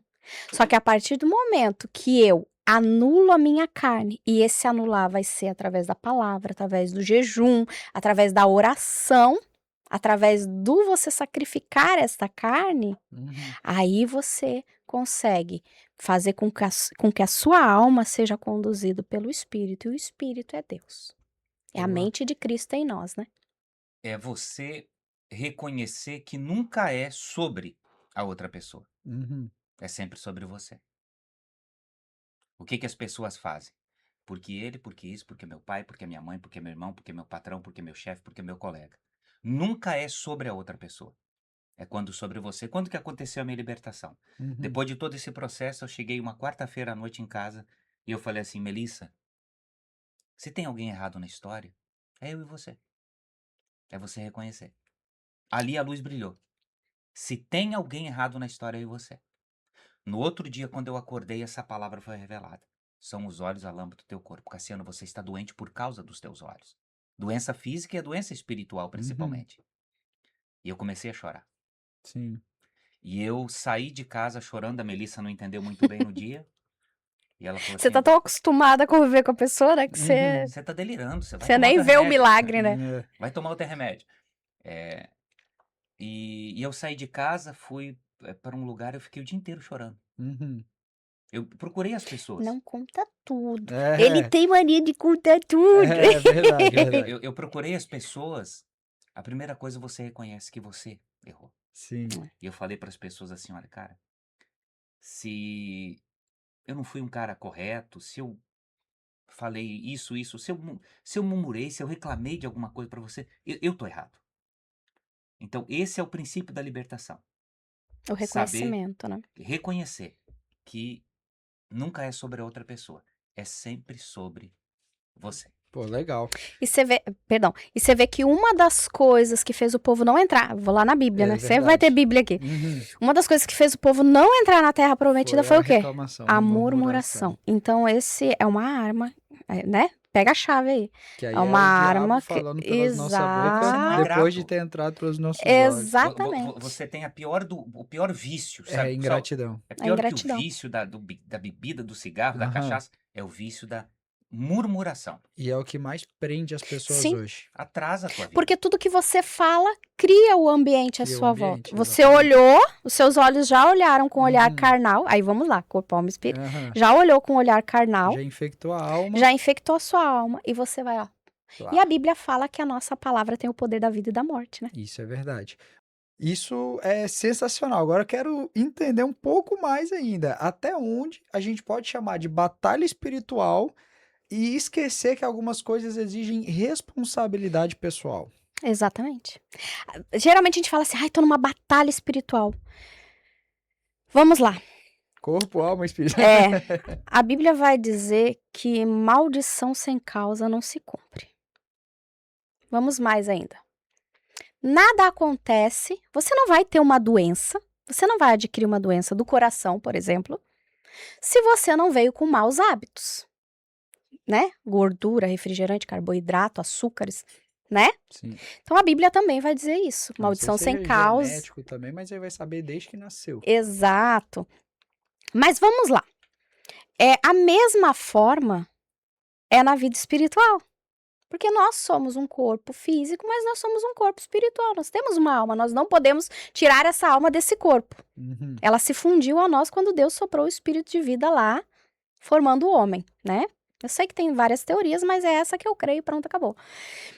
Só que a partir do momento que eu anulo a minha carne, e esse anular vai ser através da palavra, através do jejum, através da oração, através do você sacrificar esta carne, aí você consegue fazer com que a sua alma seja conduzida pelo Espírito, e o Espírito é Deus. É a mente de Cristo em nós, né? É você reconhecer que nunca é sobre a outra pessoa. É sempre sobre você. O que as pessoas fazem? Porque ele, porque isso, porque meu pai, porque minha mãe, porque meu irmão, porque meu patrão, porque meu chefe, porque meu colega. Nunca é sobre a outra pessoa. É quando sobre você. Quando que aconteceu a minha libertação? Depois de todo esse processo, eu cheguei uma quarta-feira à noite em casa e eu falei assim, Melissa, se tem alguém errado na história, é eu e você. É você reconhecer. Ali a luz brilhou. Se tem alguém errado na história, é eu e você. No outro dia, quando eu acordei, essa palavra foi revelada. São os olhos a lâmpada do teu corpo. Cassiano, você está doente por causa dos teus olhos. Doença física e a doença espiritual, principalmente. E eu comecei a chorar. Sim. E eu saí de casa chorando. A Melissa não entendeu muito bem no dia. E ela falou Você assim, tá tão acostumada a conviver com a pessoa, né? Que você tá delirando. Você vai você tomar nem outro vê o remédio. milagre, né? Vai tomar outro remédio. E eu saí de casa, fui para um lugar, eu fiquei o dia inteiro chorando. Eu procurei as pessoas. Não conta tudo. É. Ele tem mania de contar tudo. É verdade, é verdade. Eu procurei as pessoas. A primeira coisa, você reconhece que você errou. Sim. E eu falei para as pessoas assim, olha, cara, se eu não fui um cara correto, se eu falei isso, se eu murmurei, se eu reclamei de alguma coisa para você, eu tô errado. Então, esse é o princípio da libertação. O reconhecimento, né? Reconhecer que nunca é sobre a outra pessoa. É sempre sobre você. Pô, legal. E você vê que uma das coisas que fez o povo não entrar, vou lá na Bíblia, né? Sempre vai ter Bíblia aqui. Uma das coisas que fez o povo não entrar na Terra Prometida foi o quê? A murmuração. Então, esse é uma arma, né? Pega a chave aí. Que aí é uma arma que... falando pelas nossas bocas, depois de ter entrado pelos nossos olhos. Exatamente. Você tem o pior vício, sabe? É ingratidão. É pior que o vício da bebida, do cigarro, da cachaça. É o vício da murmuração. E é o que mais prende as pessoas Sim. hoje. Atrasa a tua vida. Porque tudo que você fala cria o ambiente à Cria o sua ambiente, volta. Você exatamente. olhou, os seus olhos já olharam com olhar carnal. Aí vamos lá, corpo, alma e espírito. Já olhou com olhar carnal. Já infectou a alma. Já infectou a sua alma. E você vai, ó. Claro. E a Bíblia fala que a nossa palavra tem o poder da vida e da morte, né? Isso é verdade. Isso é sensacional. Agora eu quero entender um pouco mais ainda. Até onde a gente pode chamar de batalha espiritual e esquecer que algumas coisas exigem responsabilidade pessoal. Exatamente. Geralmente a gente fala assim, ai, tô numa batalha espiritual. Vamos lá. Corpo, alma, espírito. A Bíblia vai dizer que maldição sem causa não se cumpre. Vamos mais ainda. Nada acontece, você não vai ter uma doença, você não vai adquirir uma doença do coração, por exemplo, se você não veio com maus hábitos, né? Gordura, refrigerante, carboidrato, açúcares, né? Sim. Então a Bíblia também vai dizer isso, maldição sem causa. Genético também, mas aí vai saber desde que nasceu. Exato. Mas vamos lá. A mesma forma é na vida espiritual. Porque nós somos um corpo físico, mas nós somos um corpo espiritual. Nós temos uma alma, nós não podemos tirar essa alma desse corpo. Ela se fundiu a nós quando Deus soprou o espírito de vida lá, formando o homem, né? Eu sei que tem várias teorias, mas é essa que eu creio, pronto, acabou.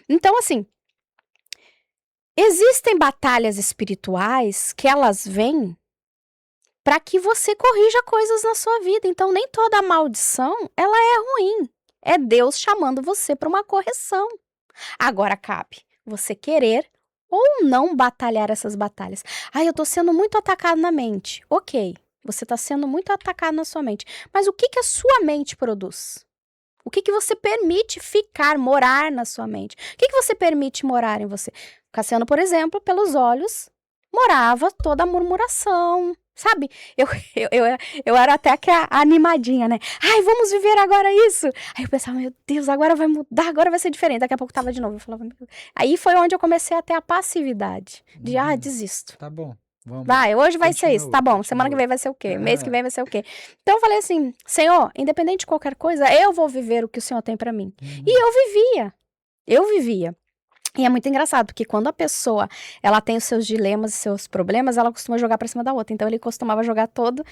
Então, assim, existem batalhas espirituais que elas vêm para que você corrija coisas na sua vida. Então, nem toda maldição, ela é ruim. É Deus chamando você para uma correção. Agora cabe você querer ou não batalhar essas batalhas. Ah, eu tô sendo muito atacado na mente. Ok, você tá sendo muito atacado na sua mente. Mas o que que a sua mente produz? O que que você permite morar na sua mente? O que que você permite morar em você? Cassiano, por exemplo, pelos olhos, morava toda a murmuração, sabe? Eu, eu era até que a animadinha, né? Ai, vamos viver agora isso! Aí eu pensava, meu Deus, agora vai mudar, agora vai ser diferente. Daqui a pouco tava de novo. Eu falava, meu Deus. Aí foi onde eu comecei a ter a passividade. De, desisto. Tá bom, vamos. Vai, hoje vai ser isso, tá bom. Semana que Continua. vem vai ser o quê? Mês que vem vai ser o quê? Então eu falei assim, Senhor, independente de qualquer coisa, eu vou viver o que o Senhor tem pra mim. E eu vivia. E é muito engraçado, porque quando a pessoa, ela tem os seus dilemas e seus problemas, ela costuma jogar pra cima da outra. Então ele costumava jogar todo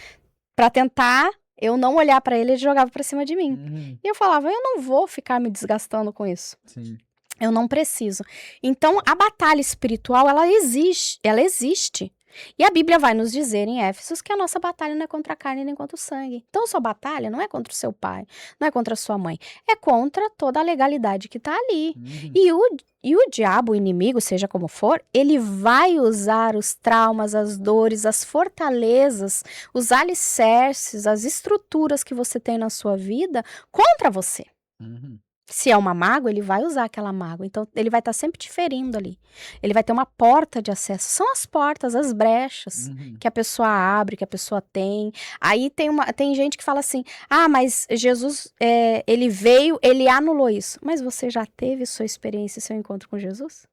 pra tentar eu não olhar pra ele, ele jogava pra cima de mim. E eu falava, eu não vou ficar me desgastando com isso. Sim. Eu não preciso. Então, a batalha espiritual, ela existe. E a Bíblia vai nos dizer em Éfesos que a nossa batalha não é contra a carne nem contra o sangue. Então, sua batalha não é contra o seu pai, não é contra a sua mãe, é contra toda a legalidade que está ali. E o diabo, o inimigo, seja como for, ele vai usar os traumas, as dores, as fortalezas, os alicerces, as estruturas que você tem na sua vida contra você. Se é uma mágoa, ele vai usar aquela mágoa. Então, ele vai estar sempre te ferindo ali. Ele vai ter uma porta de acesso. São as portas, as brechas que a pessoa abre, que a pessoa tem. Aí tem gente que fala assim, mas Jesus, ele veio, ele anulou isso. Mas você já teve sua experiência, seu encontro com Jesus?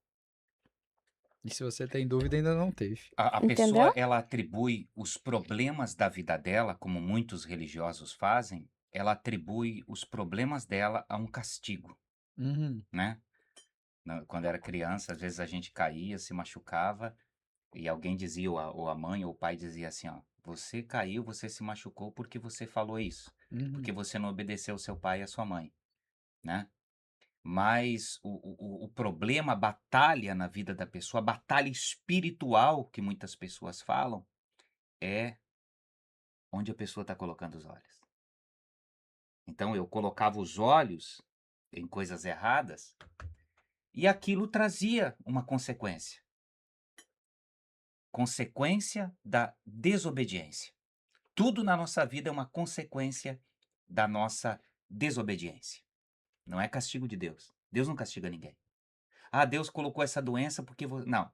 E se você tem dúvida, ainda não teve. A Entendeu? pessoa, ela atribui os problemas da vida dela, como muitos religiosos fazem, ela atribui os problemas dela a um castigo, né? Quando era criança, às vezes a gente caía, se machucava, e alguém dizia, ou a mãe ou o pai dizia assim, ó, você caiu, você se machucou porque você falou isso, porque você não obedeceu seu pai e a sua mãe, né? Mas o problema, a batalha na vida da pessoa, a batalha espiritual que muitas pessoas falam, é onde a pessoa está colocando os olhos. Então eu colocava os olhos em coisas erradas e aquilo trazia uma consequência. Consequência da desobediência. Tudo na nossa vida é uma consequência da nossa desobediência. Não é castigo de Deus. Deus não castiga ninguém. Deus colocou essa doença porque... Não.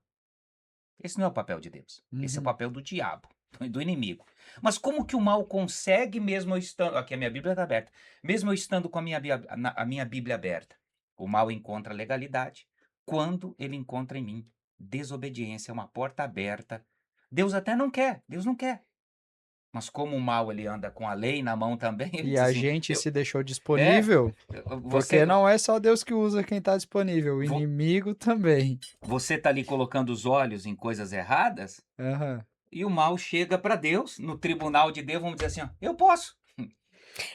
Esse não é o papel de Deus. Esse é o papel do diabo, do inimigo. Mas como que o mal consegue, mesmo eu estando... Aqui a minha Bíblia está aberta. Mesmo eu estando com a minha Bíblia aberta, o mal encontra legalidade quando ele encontra em mim desobediência, uma porta aberta. Deus até não quer, Deus não quer. Mas como o mal ele anda com a lei na mão também, ele E diz a assim, gente se deixou disponível, porque você, não é só Deus que usa quem está disponível, o inimigo também. você tá ali colocando os olhos em coisas erradas, e o mal chega para Deus, no tribunal de Deus, vamos dizer assim, ó, eu posso.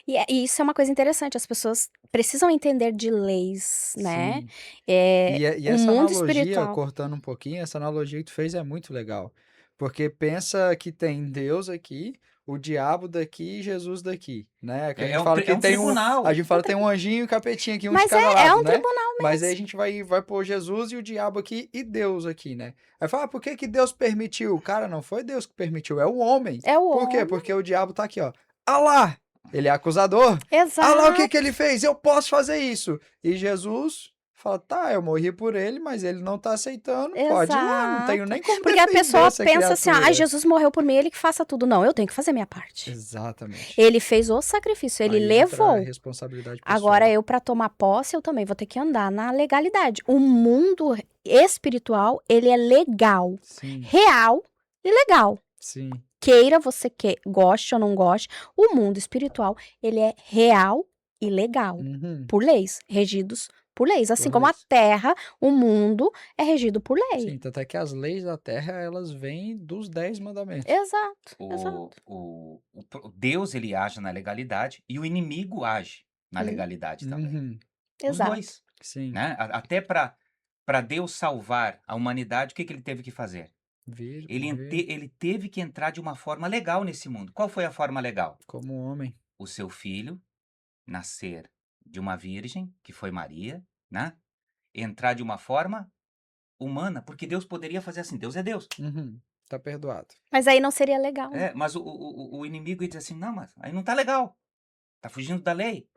E isso é uma coisa interessante, as pessoas precisam entender de leis, né? Sim. E essa o mundo analogia, espiritual. cortando um pouquinho, essa analogia que tu fez é muito legal. Porque pensa que tem Deus aqui, o diabo daqui e Jesus daqui, né? Que a gente fala que um tem tribunal. a gente fala que tem um anjinho e um capetinho aqui, um de Mas cada é lado, um né? tribunal Mas mesmo. aí a gente vai pôr Jesus e o diabo aqui e Deus aqui, né? Aí fala, por que Deus permitiu? Cara, não foi Deus que permitiu, é o homem. É o Por quê? homem. Porque o diabo tá aqui, ó. Lá! Ele é acusador. Exato. Lá o que ele fez? Eu posso fazer isso. E Jesus fala, tá, eu morri por ele, mas ele não tá aceitando, pode ir lá, não tenho nem como Porque a defender pessoa essa pensa assim, criatura. Jesus morreu por mim, ele que faça tudo. Não, eu tenho que fazer minha parte. Exatamente. Ele fez o sacrifício, ele Aí entra levou. a responsabilidade pessoal. Agora, eu, para tomar posse, eu também vou ter que andar na legalidade. O mundo espiritual, ele é legal. Sim, Real e legal. sim. Queira você goste ou não goste, o mundo espiritual, ele é real e legal. Por leis, regidos por leis. Assim como a terra, o mundo é regido por lei. Sim, tanto é que as leis da terra, elas vêm dos 10 mandamentos. Exato, exato. Deus, ele age na legalidade e o inimigo age na Hum. legalidade também. Uhum. Os Exato. dois, Sim. né? Até para Deus salvar a humanidade, o que que ele teve que fazer? Vir, Ele, morrer ele teve que entrar de uma forma legal nesse mundo. Qual foi a forma legal? como homem. O seu filho nascer de uma virgem, que foi Maria, né? Entrar de uma forma humana, porque Deus poderia fazer assim, Deus é Deus. Uhum. Tá perdoado. Mas aí não seria legal, né? Mas o inimigo diz assim, não, mas aí não tá legal, tá fugindo da lei,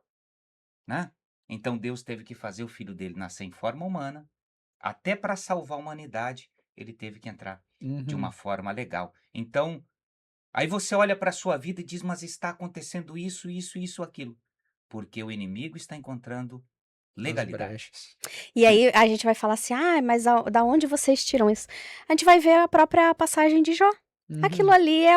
né? Então Deus teve que fazer o filho dele nascer em forma humana, até para salvar a humanidade, ele teve que entrar de Uhum. uma forma legal. Então, aí você olha para a sua vida e diz, mas está acontecendo isso, isso, isso, aquilo. Porque o inimigo está encontrando As legalidade. brechas. E aí a gente vai falar assim, mas da onde vocês tiram isso? A gente vai ver a própria passagem de Jó. Aquilo Uhum. ali é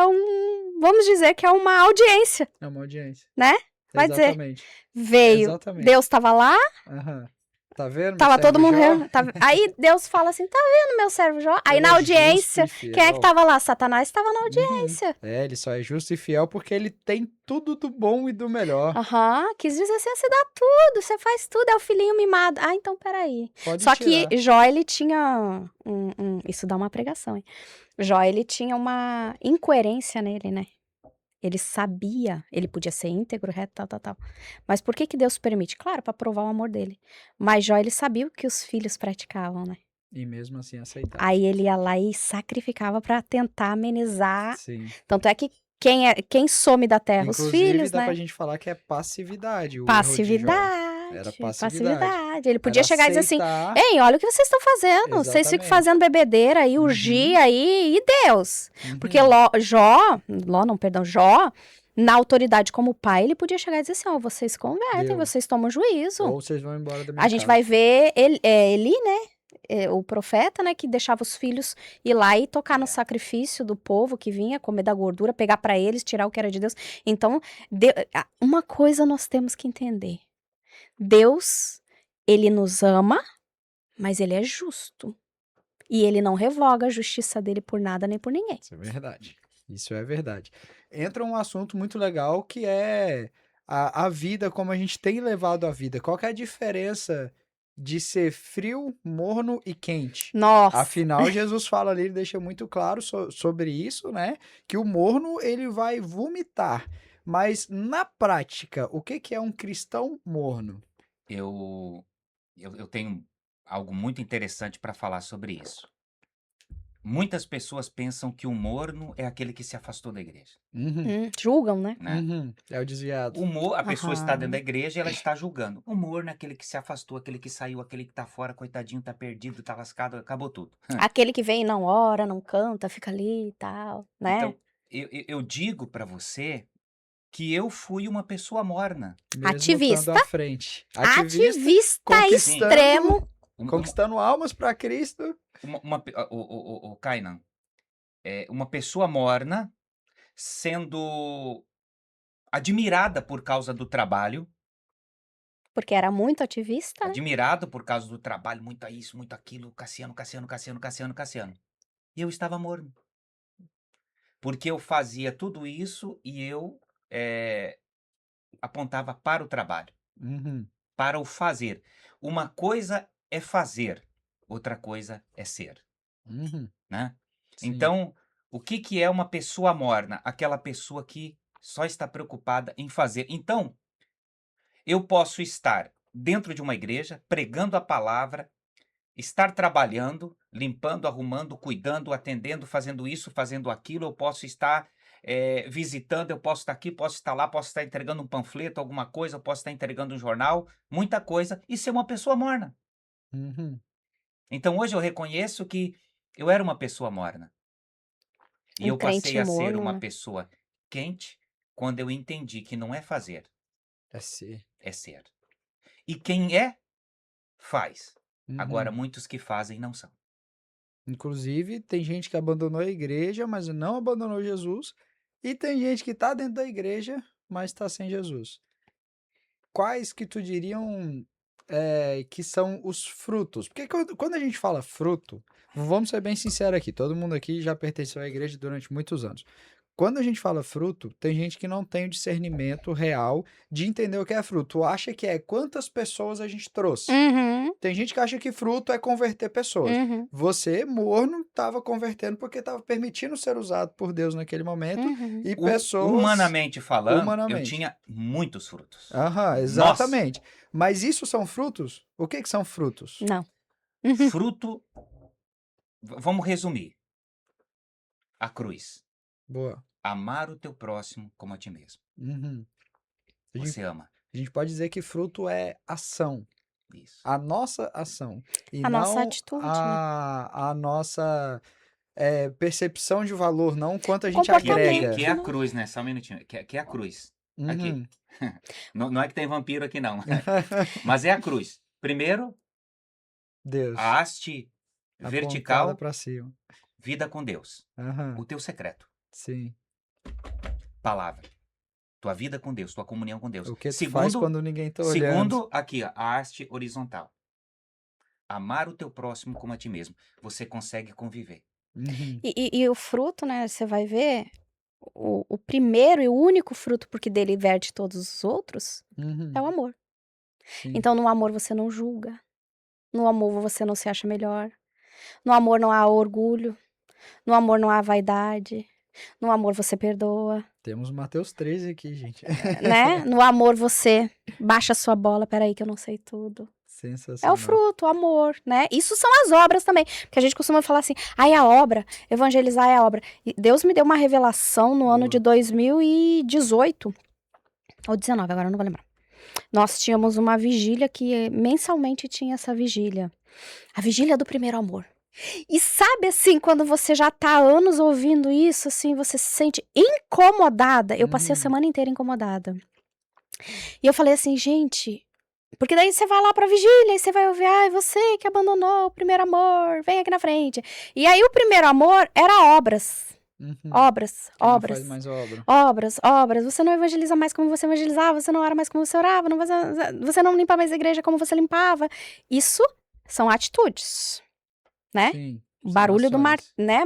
vamos dizer que é uma audiência, É uma audiência. né? Vai dizer, Exatamente. veio, Exatamente. Deus estava lá, Aham. Tá vendo, meu tava todo servo mundo... Jó? Aí Deus fala assim, tá vendo meu servo Jó? Aí Ele na é audiência, justo e quem é que fiel. tava lá? Satanás estava na Uhum. audiência. Ele só é justo e fiel porque ele tem tudo do bom e do melhor. Quis dizer assim, você dá tudo, você faz tudo, é o filhinho mimado. Então peraí. Pode Só tirar. que Jó, ele tinha isso dá uma pregação, hein? Jó, ele tinha uma incoerência nele, né? Ele sabia, ele podia ser íntegro, reto, tal, tal, tal. Mas por que que Deus permite? Claro, para provar o amor dele. Mas Jó, ele sabia o que os filhos praticavam, né? E mesmo assim aceitava. Aí ele ia lá e sacrificava para tentar amenizar. Sim. Tanto é que quem some da terra? Os Inclusive, filhos, dá né? pra gente falar que é passividade o erro de Jó. Passividade. Era Passividade. Ele podia Era chegar e dizer assim: aceitar. ei, olha o que vocês estão fazendo. Vocês ficam Exatamente. fazendo bebedeira aí, Uhum. urgia aí, e Deus? Porque Uhum. Jó, na autoridade como pai, ele podia chegar e dizer assim: ó, vocês convertem, Deu. vocês tomam juízo. Ou vocês vão embora da minha A gente casa. vai ver Eli, né? O profeta, né, que deixava os filhos ir lá e tocar no sacrifício do povo que vinha, comer da gordura, pegar para eles, tirar o que era de Deus. Então, uma coisa nós temos que entender. Deus, ele nos ama, mas ele é justo. E ele não revoga a justiça dele por nada nem por ninguém. Isso é verdade. Isso é verdade. Entra um assunto muito legal que é a vida, como a gente tem levado a vida. Qual que é a diferença de ser frio, morno e quente? Nossa, Afinal, Jesus fala ali, ele deixa muito claro sobre isso, né? Que o morno, ele vai vomitar. Mas, na prática, o que que é um cristão morno? Eu tenho algo muito interessante para falar sobre isso. Muitas pessoas pensam que o morno é aquele que se afastou da igreja, Uhum, julgam, né? né? uhum. É o desviado. A pessoa está dentro da Aham. igreja e ela está julgando. O morno é aquele que se afastou, aquele que saiu, aquele que está fora, coitadinho, está perdido, está lascado, acabou tudo. Aquele que vem e não ora, não canta, fica ali e tal, né? Então, eu digo para você que eu fui uma pessoa morna. Mesmo Ativista. estando à frente. Ativista conquistando- extremo. Conquistando almas para Cristo. O Kainan, uma pessoa morna sendo admirada por causa do trabalho, Porque era muito ativista, né? admirado por causa do trabalho, muito isso, muito aquilo, Cassiano. E eu estava morno. Porque eu fazia tudo isso e eu apontava para o trabalho, Uhum, para o fazer. Uma coisa é fazer, outra coisa é ser, uhum. né? Sim. Então, o que que é uma pessoa morna? Aquela pessoa que só está preocupada em fazer. Então, eu posso estar dentro de uma igreja, pregando a palavra, estar trabalhando, limpando, arrumando, cuidando, atendendo, fazendo isso, fazendo aquilo. Eu posso estar visitando, eu posso estar aqui, posso estar lá, posso estar entregando um panfleto, alguma coisa, eu posso estar entregando um jornal, muita coisa, e ser uma pessoa morna. Uhum. Então, hoje eu reconheço que eu era uma pessoa morna. E Um eu passei crente a ser morno, uma né? pessoa quente quando eu entendi que não é fazer, É ser. é ser. E quem é, faz. Uhum. Agora, muitos que fazem não são. Inclusive, tem gente que abandonou a igreja, mas não abandonou Jesus. E tem gente que está dentro da igreja, mas está sem Jesus. Quais que tu diriam que são os frutos? Porque quando a gente fala fruto, vamos ser bem sinceros aqui, todo mundo aqui já pertenceu à igreja durante muitos anos. Quando a gente fala fruto, tem gente que não tem o discernimento real de entender o que é fruto. Acha que é quantas pessoas a gente trouxe. Uhum, Tem gente que acha que fruto é converter pessoas. uhum, Você, morno, estava convertendo porque estava permitindo ser usado por Deus naquele momento uhum. e pessoas Humanamente falando, eu humanamente. tinha muitos frutos. Aham, Nossa, exatamente. Mas isso são frutos? O que são frutos? Não. fruto. Vamos resumir. A cruz. Boa. Amar o teu próximo como a ti mesmo. Uhum. A gente, Você ama. a gente pode dizer que fruto é ação. Isso. A nossa ação. E A nossa não atitude, né? a nossa percepção de valor, não o quanto a O gente Que, agrega. que é a né? cruz, né? Só um minutinho. Que é a cruz. Aqui. Uhum. Não é que tem vampiro aqui, não. Mas é a cruz. Primeiro, Deus, a haste apontada vertical, para cima. vida com Deus. Aham, O teu secreto. sim. Palavra. Tua vida com Deus, tua comunhão com Deus. O que tu faz quando ninguém tá olhando. Segundo, aqui, ó, a haste horizontal. Amar o teu próximo como a ti mesmo. Você consegue conviver. Uhum, E o fruto, né? Você vai ver, o primeiro e o único fruto, porque dele verte todos os outros, uhum, é o amor. sim. Então, no amor você não julga. No amor você não se acha melhor. No amor não há orgulho. No amor não há vaidade. No amor você perdoa, Temos Mateus 13 aqui, gente. né? No amor você baixa a sua bola, peraí que eu não sei tudo. É o Sensacional. fruto, o amor, né? Isso são as obras também. Porque a gente costuma falar assim, ai, a obra, evangelizar é a obra. E Deus me deu uma revelação no ano Boa. de 2018, ou 19, agora eu não vou lembrar. Nós tínhamos uma vigília que mensalmente tinha essa vigília. A vigília do primeiro amor. E sabe assim, quando você já tá há anos ouvindo isso, assim, você se sente incomodada. Eu passei a Uhum. semana inteira incomodada. E eu falei assim, gente, porque daí você vai lá pra vigília e você vai ouvir, ai, você que abandonou o primeiro amor, vem aqui na frente. E aí o primeiro amor era obras. Uhum. Obras, Quem não obras. faz mais obra. Obras, obras. Você não evangeliza mais como você evangelizava, você não ora mais como você orava, você não limpa mais a igreja como você limpava. Isso são atitudes, né? Sim. O são barulho do mar, ações. né?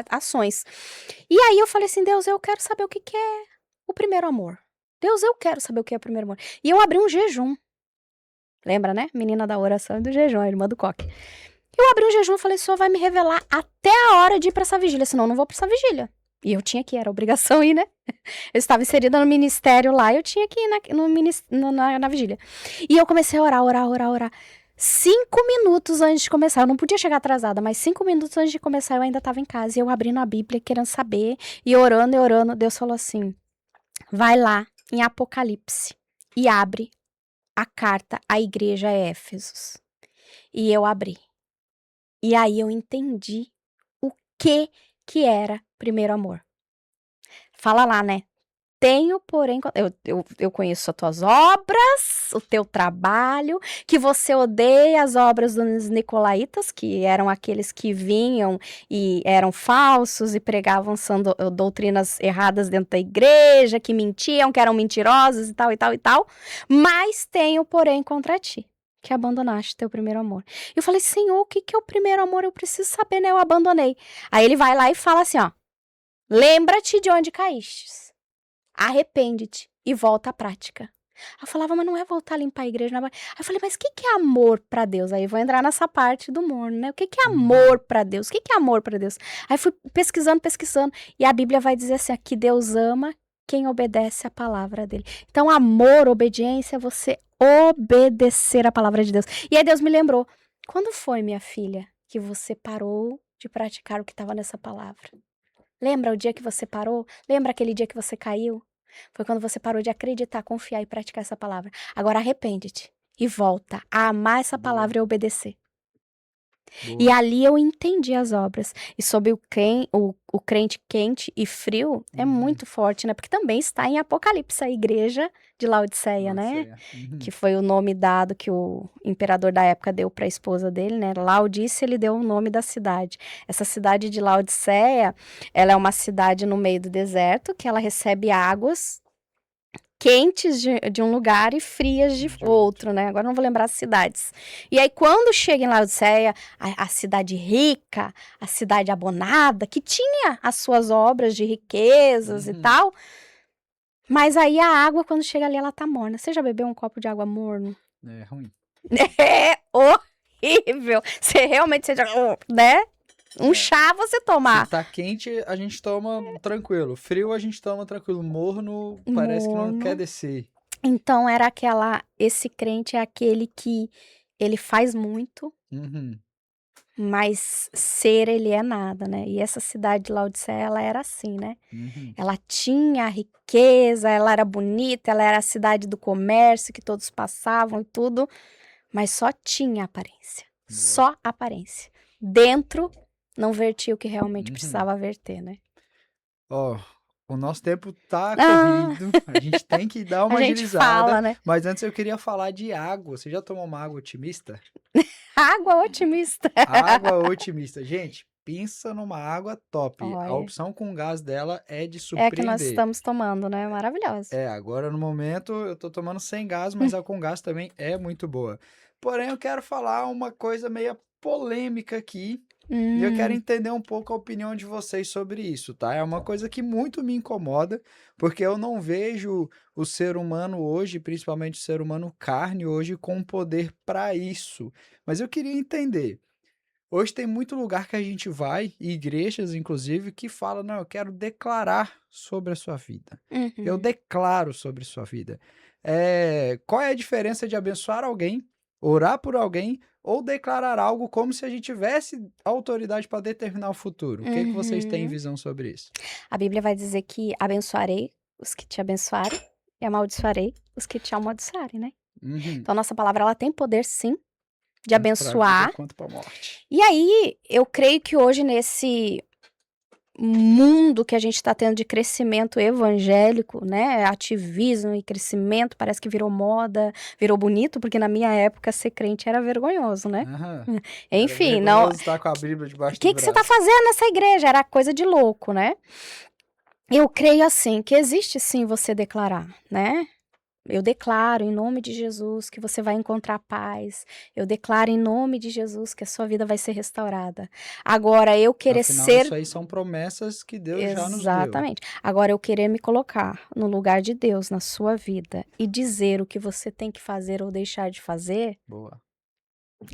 Ações. E aí eu falei assim, Deus, eu quero saber o que que é o primeiro amor. Deus, eu quero saber o que é o primeiro amor. E eu abri um jejum. Lembra, né? Menina da oração e do jejum, a irmã do coque. Eu abri um jejum e falei, o senhor vai me revelar até a hora de ir pra essa vigília, senão eu não vou pra essa vigília. E eu tinha que ir, era obrigação ir, né? Eu estava inserida no ministério lá, eu tinha que ir na vigília. E eu comecei a orar. 5 minutos antes de começar, eu não podia chegar atrasada, mas 5 minutos antes de começar eu ainda estava em casa. E eu abrindo a Bíblia, querendo saber, e orando. Deus falou assim, vai lá em Apocalipse e abre a carta à igreja Éfesos. E eu abri. E aí eu entendi o que era primeiro amor. Fala lá, né? Tenho, porém, eu conheço as tuas obras, o teu trabalho, que você odeia as obras dos nicolaítas, que eram aqueles que vinham e eram falsos e pregavam doutrinas erradas dentro da igreja, que mentiam, que eram mentirosos e tal, e tal, e tal. Mas tenho, porém, contra ti, que abandonaste teu primeiro amor. Eu falei, Senhor, o que é o primeiro amor? Eu preciso saber, né? Eu abandonei. Aí ele vai lá e fala assim, ó, lembra-te de onde caíste. Arrepende-te e volta à prática. Eu falava, mas não é voltar a limpar a igreja. Aí eu falei, mas o que é amor pra Deus? Aí eu vou entrar nessa parte do morno, né? O que é amor pra Deus? O que é amor pra Deus? Aí fui pesquisando. E a Bíblia vai dizer assim, que Deus ama quem obedece a palavra dele. Então, amor, obediência, é você obedecer a palavra de Deus. E aí Deus me lembrou, quando foi, minha filha, que você parou de praticar o que estava nessa palavra? Lembra o dia que você parou? Lembra aquele dia que você caiu? Foi quando você parou de acreditar, confiar e praticar essa palavra. Agora arrepende-te e volta a amar essa palavra e obedecer. Boa. E ali eu entendi as obras. E sobre o crente quente e frio, é muito forte, né? Porque também está em Apocalipse, a igreja de Laodiceia, né? Que foi o nome dado que o imperador da época deu para a esposa dele, né? Laodice, ele deu o nome da cidade. Essa cidade de Laodiceia, ela é uma cidade no meio do deserto, que ela recebe águas quentes de um lugar e frias de De outro, né? Agora não vou lembrar as cidades. E aí, quando chega em Laodiceia, a cidade rica, a cidade abonada, que tinha as suas obras de riquezas e Uhum. tal, mas aí a água, quando chega ali, ela tá morna. Você já bebeu um copo de água morno? É ruim. É horrível. Você realmente, né? Um É. chá você Se tomar. tá quente, a gente toma tranquilo. Frio, a gente toma tranquilo. Morno, parece que não quer Morno. descer. Então era esse crente é aquele que ele faz muito, Uhum. mas ser ele é nada, né? E essa cidade de Laodiceia, ela era assim, né? Uhum. Ela tinha riqueza, ela era bonita, ela era a cidade do comércio que todos passavam e tudo, mas só tinha aparência. Boa. Só aparência. Dentro não vertia o que realmente Uhum. precisava verter, né? Ó, o nosso tempo tá Ah, corrido. A gente tem que dar a uma gente agilizada. fala, né? Mas antes eu queria falar de água. Você já tomou uma água otimista? Água otimista. Água otimista. Gente, pensa numa água top. A Olha, opção com gás dela é de é a que nós surpreender. estamos tomando, né? Maravilhosa. É, agora no momento eu tô tomando sem gás, mas a com gás também é muito boa. Porém, eu quero falar uma coisa meio polêmica aqui. E eu quero Hum, entender um pouco a opinião de vocês sobre isso, tá? É uma coisa que muito me incomoda, porque eu não vejo o ser humano hoje, principalmente o ser humano carne hoje, com poder para isso. Mas eu queria entender. Hoje tem muito lugar que a gente vai, e igrejas inclusive, que falam, não, eu quero declarar sobre a sua vida. Eu uhum, declaro sobre sua vida. Qual é a diferença de abençoar alguém, orar por alguém, ou declarar algo como se a gente tivesse autoridade para determinar o futuro? O que que vocês têm uhum. visão sobre isso? A Bíblia vai dizer que abençoarei os que te abençoarem e amaldiçoarei os que te amaldiçoarem, né? Uhum. Então, a nossa palavra, ela tem poder, sim, de Tanto para a vida abençoar. quanto para a morte. E aí, eu creio que hoje, nesse mundo que a gente está tendo de crescimento evangélico, né? Ativismo e crescimento, parece que virou moda, virou bonito, porque na minha época ser crente era vergonhoso, né? Aham. Era Enfim, não. vergonhoso estar com a Bíblia O debaixo do que você tá braço. fazendo nessa igreja? Era coisa de louco, né? Eu creio assim, que existe sim você declarar, né? Eu declaro em nome de Jesus que você vai encontrar paz. Eu declaro em nome de Jesus que a sua vida vai ser restaurada. Agora, eu querer Afinal, isso ser. aí são promessas que Deus já nos deu. Exatamente. Agora, eu querer me colocar no lugar de Deus na sua vida e dizer o que você tem que fazer ou deixar de fazer, Boa.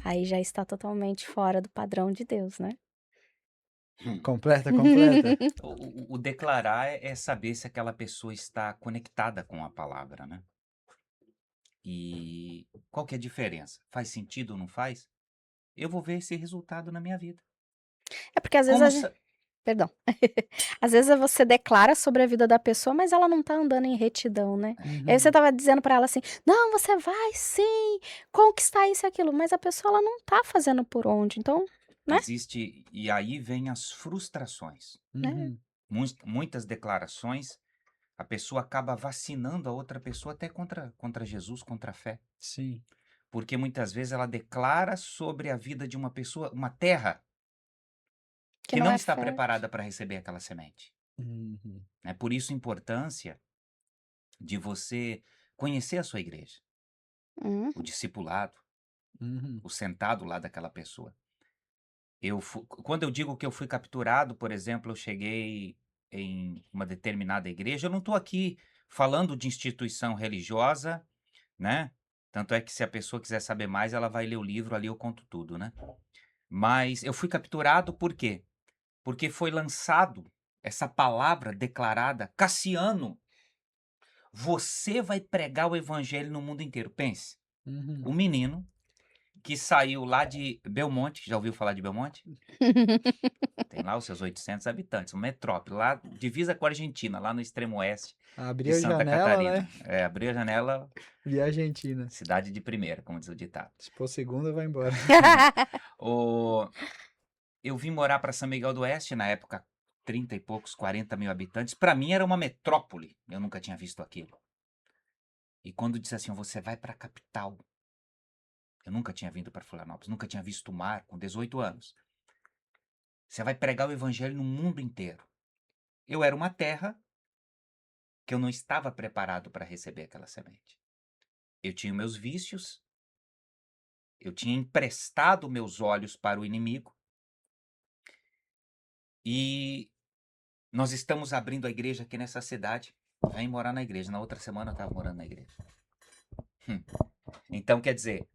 aí já está totalmente fora do padrão de Deus, né? Completa, completa. O declarar é saber se aquela pessoa está conectada com a palavra, né? E qual que é a diferença? Faz sentido ou não faz? Eu vou ver esse resultado na minha vida. É porque às vezes Como a gente. sa- Perdão. Às vezes você declara sobre a vida da pessoa, mas ela não tá andando em retidão, né? E aí você Uhum. tava dizendo pra ela assim: "Não, você vai sim conquistar isso e aquilo", mas a pessoa ela não tá fazendo por onde. Então, né? existe, e aí vem as frustrações. Né? Uhum. Muitas declarações, a pessoa acaba vacinando a outra pessoa até contra Jesus, contra a fé. Sim. Porque muitas vezes ela declara sobre a vida de uma pessoa, uma terra Que que não não é está fértil. preparada para receber aquela semente. Uhum. Né? Por isso a importância de você conhecer a sua igreja, Uhum. o discipulado, Uhum. o sentado lá daquela pessoa. Quando eu digo que eu fui capturado, por exemplo, eu cheguei em uma determinada igreja, eu não estou aqui falando de instituição religiosa, né? Tanto é que se a pessoa quiser saber mais, ela vai ler o livro, ali eu conto tudo, né? Mas eu fui capturado por quê? Porque foi lançado essa palavra declarada, Cassiano, você vai pregar o evangelho no mundo inteiro. Pense, Uhum. o menino que saiu lá de Belmonte, já ouviu falar de Belmonte? Tem lá os seus 800 habitantes, uma metrópole, lá divisa com a Argentina, lá no extremo oeste Abri de a Santa janela, né? Catarina. É, abrir a janela, Vi a Argentina. cidade de primeira, como diz o ditado. Se for segunda, vai embora. O, eu vim morar para São Miguel do Oeste, na época, 30 e poucos, 40 mil habitantes. Para mim era uma metrópole, eu nunca tinha visto aquilo. E quando disse assim, você vai para a capital, eu nunca tinha vindo para Florianópolis, nunca tinha visto o mar, com 18 anos. Você vai pregar o evangelho no mundo inteiro. Eu era uma terra que eu não estava preparado para receber aquela semente. Eu tinha meus vícios, eu tinha emprestado meus olhos para o inimigo e nós estamos abrindo a igreja aqui nessa cidade. Vem morar na igreja. Na outra semana eu estava morando na igreja. Então, quer dizer,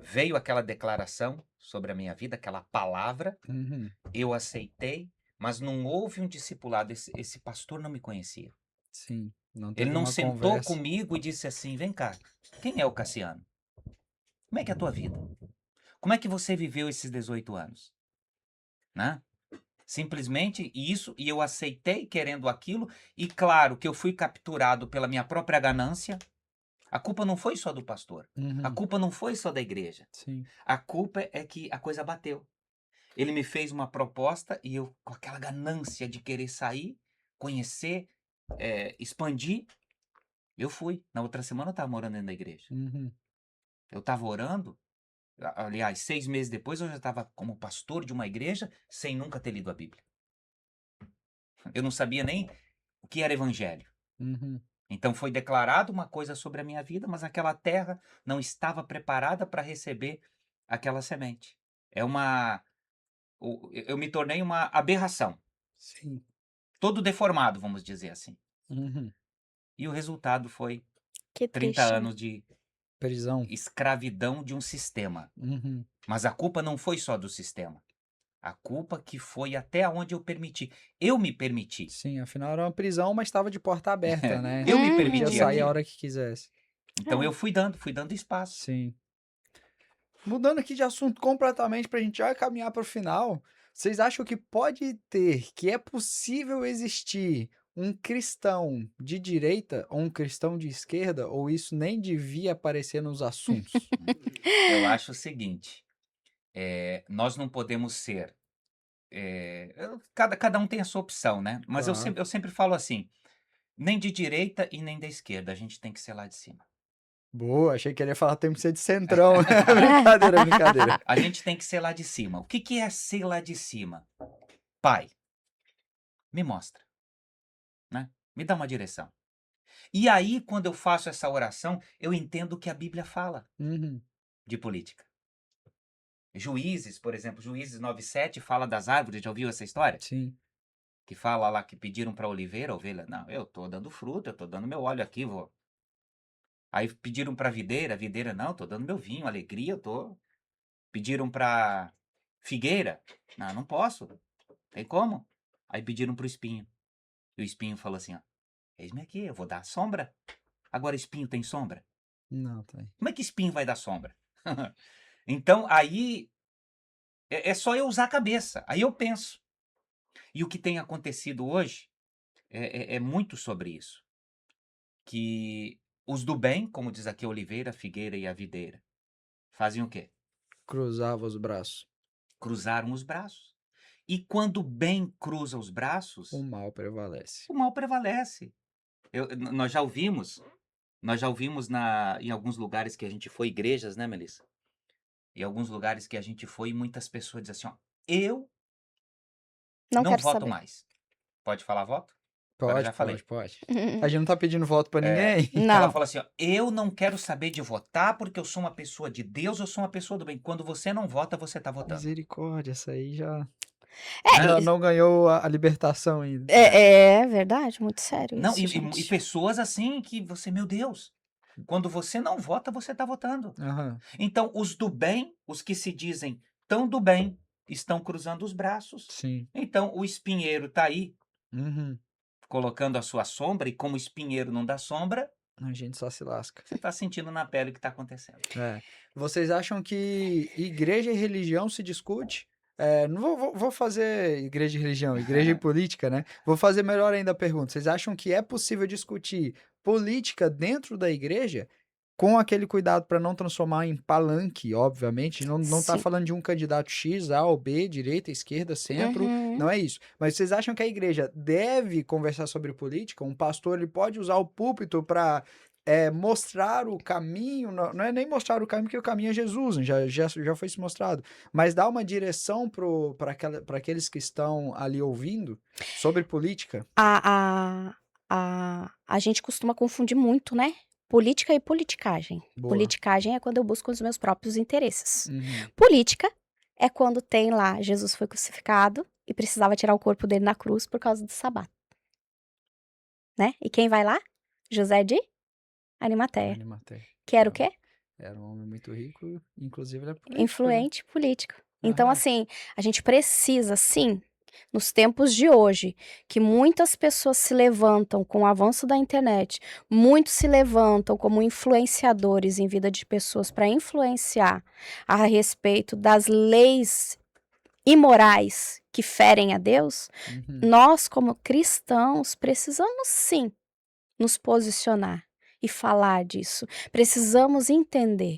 veio aquela declaração sobre a minha vida, aquela palavra, Uhum. eu aceitei, mas não houve um discipulado. Esse pastor não me conhecia. Sim. Não Ele teve não uma sentou conversa. comigo e disse assim: vem cá, quem é o Cassiano? Como é que é a tua vida? Como é que você viveu esses 18 anos? Né? Simplesmente isso, e eu aceitei querendo aquilo, e claro que eu fui capturado pela minha própria ganância. A culpa não foi só do pastor, a Uhum. culpa não foi só da igreja, Sim. a culpa é que a coisa bateu. Ele me fez uma proposta e eu, com aquela ganância de querer sair, conhecer, expandir, eu fui. Na outra semana eu estava morando dentro da igreja. Uhum. Eu estava orando, aliás, 6 meses depois eu já estava como pastor de uma igreja sem nunca ter lido a Bíblia. Eu não sabia nem o que era evangelho. Uhum. Então foi declarado uma coisa sobre a minha vida, mas aquela terra não estava preparada para receber aquela semente. Eu me tornei uma aberração, Sim. todo deformado, vamos dizer assim. Uhum. E o resultado foi Que 30 triste, né? anos de Prisão. escravidão de um sistema. Uhum. Mas a culpa não foi só do sistema. A culpa que foi até onde eu permiti. Eu me permiti. Sim, afinal era uma prisão, mas estava de porta aberta, né? Eu me Uhum. Podia permiti sair a aquilo. hora que quisesse. Então É. eu fui dando espaço. Sim. Mudando aqui de assunto completamente pra gente já caminhar para o final, vocês acham que é possível existir um cristão de direita ou um cristão de esquerda, ou isso nem devia aparecer nos assuntos? Eu acho o seguinte, nós não podemos ser. Cada um tem a sua opção, né? Mas Claro. eu sempre falo assim: nem de direita e nem da esquerda, a gente tem que ser lá de cima. Boa, achei que ele ia falar tem que ser de centrão. Brincadeira, brincadeira. A gente tem que ser lá de cima. O que é ser lá de cima? Pai, me mostra, né? Me dá uma direção. E aí, quando eu faço essa oração, eu entendo o que a Bíblia fala Uhum. de política. Juízes, por exemplo, Juízes 9:7 fala das árvores, já ouviu essa história? Sim. Que fala lá que pediram para a ovelha, não, eu tô dando fruto, eu tô dando meu óleo aqui, vou. Aí pediram para a videira, não, tô dando meu vinho, alegria, eu tô. Pediram para figueira, não, não posso, tem como. Aí pediram para o espinho, e o espinho falou assim, ó, eis-me aqui, eu vou dar sombra. Agora espinho tem sombra? Não, tá aí. Como é que espinho vai dar sombra? Então, aí é só eu usar a cabeça, aí eu penso. E o que tem acontecido hoje é muito sobre isso. Que os do bem, como diz aqui a oliveira, a figueira e a videira, fazem o quê? Cruzava os braços. Cruzaram os braços. E quando o bem cruza os braços, O mal prevalece. o mal prevalece. Nós já ouvimos em alguns lugares que a gente foi, igrejas, né, Melissa? Em alguns lugares que a gente foi, muitas pessoas dizem assim, ó, eu Não não quero voto saber. mais. Pode falar voto? Agora eu já falei. Pode. A gente não tá pedindo voto pra ninguém. Ela Não. fala assim, ó, eu não quero saber de votar porque eu sou uma pessoa de Deus, eu sou uma pessoa do bem. Quando você não vota, você tá votando. Misericórdia, essa aí já É, não ganhou a libertação ainda. é verdade, muito sério Não, isso, e gente. pessoas assim que você, meu Deus, quando você não vota, você tá votando. Aham. Então, os do bem, os que se dizem tão do bem, estão cruzando os braços. Sim. Então, o espinheiro tá aí, Uhum. colocando a sua sombra, e como o espinheiro não dá sombra, A gente só se lasca. você tá sentindo na pele o que tá acontecendo. É. Vocês acham que igreja e religião se discute? Não vou fazer igreja e religião, igreja e política, né? Vou fazer melhor ainda a pergunta. Vocês acham que é possível discutir política dentro da igreja com aquele cuidado para não transformar em palanque, obviamente? Não tá Sim. falando de um candidato X, A ou B, direita, esquerda, centro, Uhum. não é isso. Mas vocês acham que a igreja deve conversar sobre política? Um pastor ele pode usar o púlpito para mostrar o caminho, não é nem mostrar o caminho, porque o caminho é Jesus, né? Já foi isso mostrado, mas dar uma direção para aqueles que estão ali ouvindo sobre política? A, a gente costuma confundir muito, né? Política e politicagem. Boa. Politicagem é quando eu busco os meus próprios interesses. Uhum. Política é quando tem lá, Jesus foi crucificado e precisava tirar o corpo dele na cruz por causa do sabá, né? E quem vai lá? José de Arimateia. Arimateia. Que era o quê? Era um homem muito rico, inclusive ele é político, né? Influente político. Então, Aham. assim, a gente precisa, sim, nos tempos de hoje, que muitas pessoas se levantam com o avanço da internet, muitos se levantam como influenciadores em vida de pessoas para influenciar a respeito das leis imorais que ferem a Deus, Uhum. nós, como cristãos, precisamos sim nos posicionar e falar disso. Precisamos entender.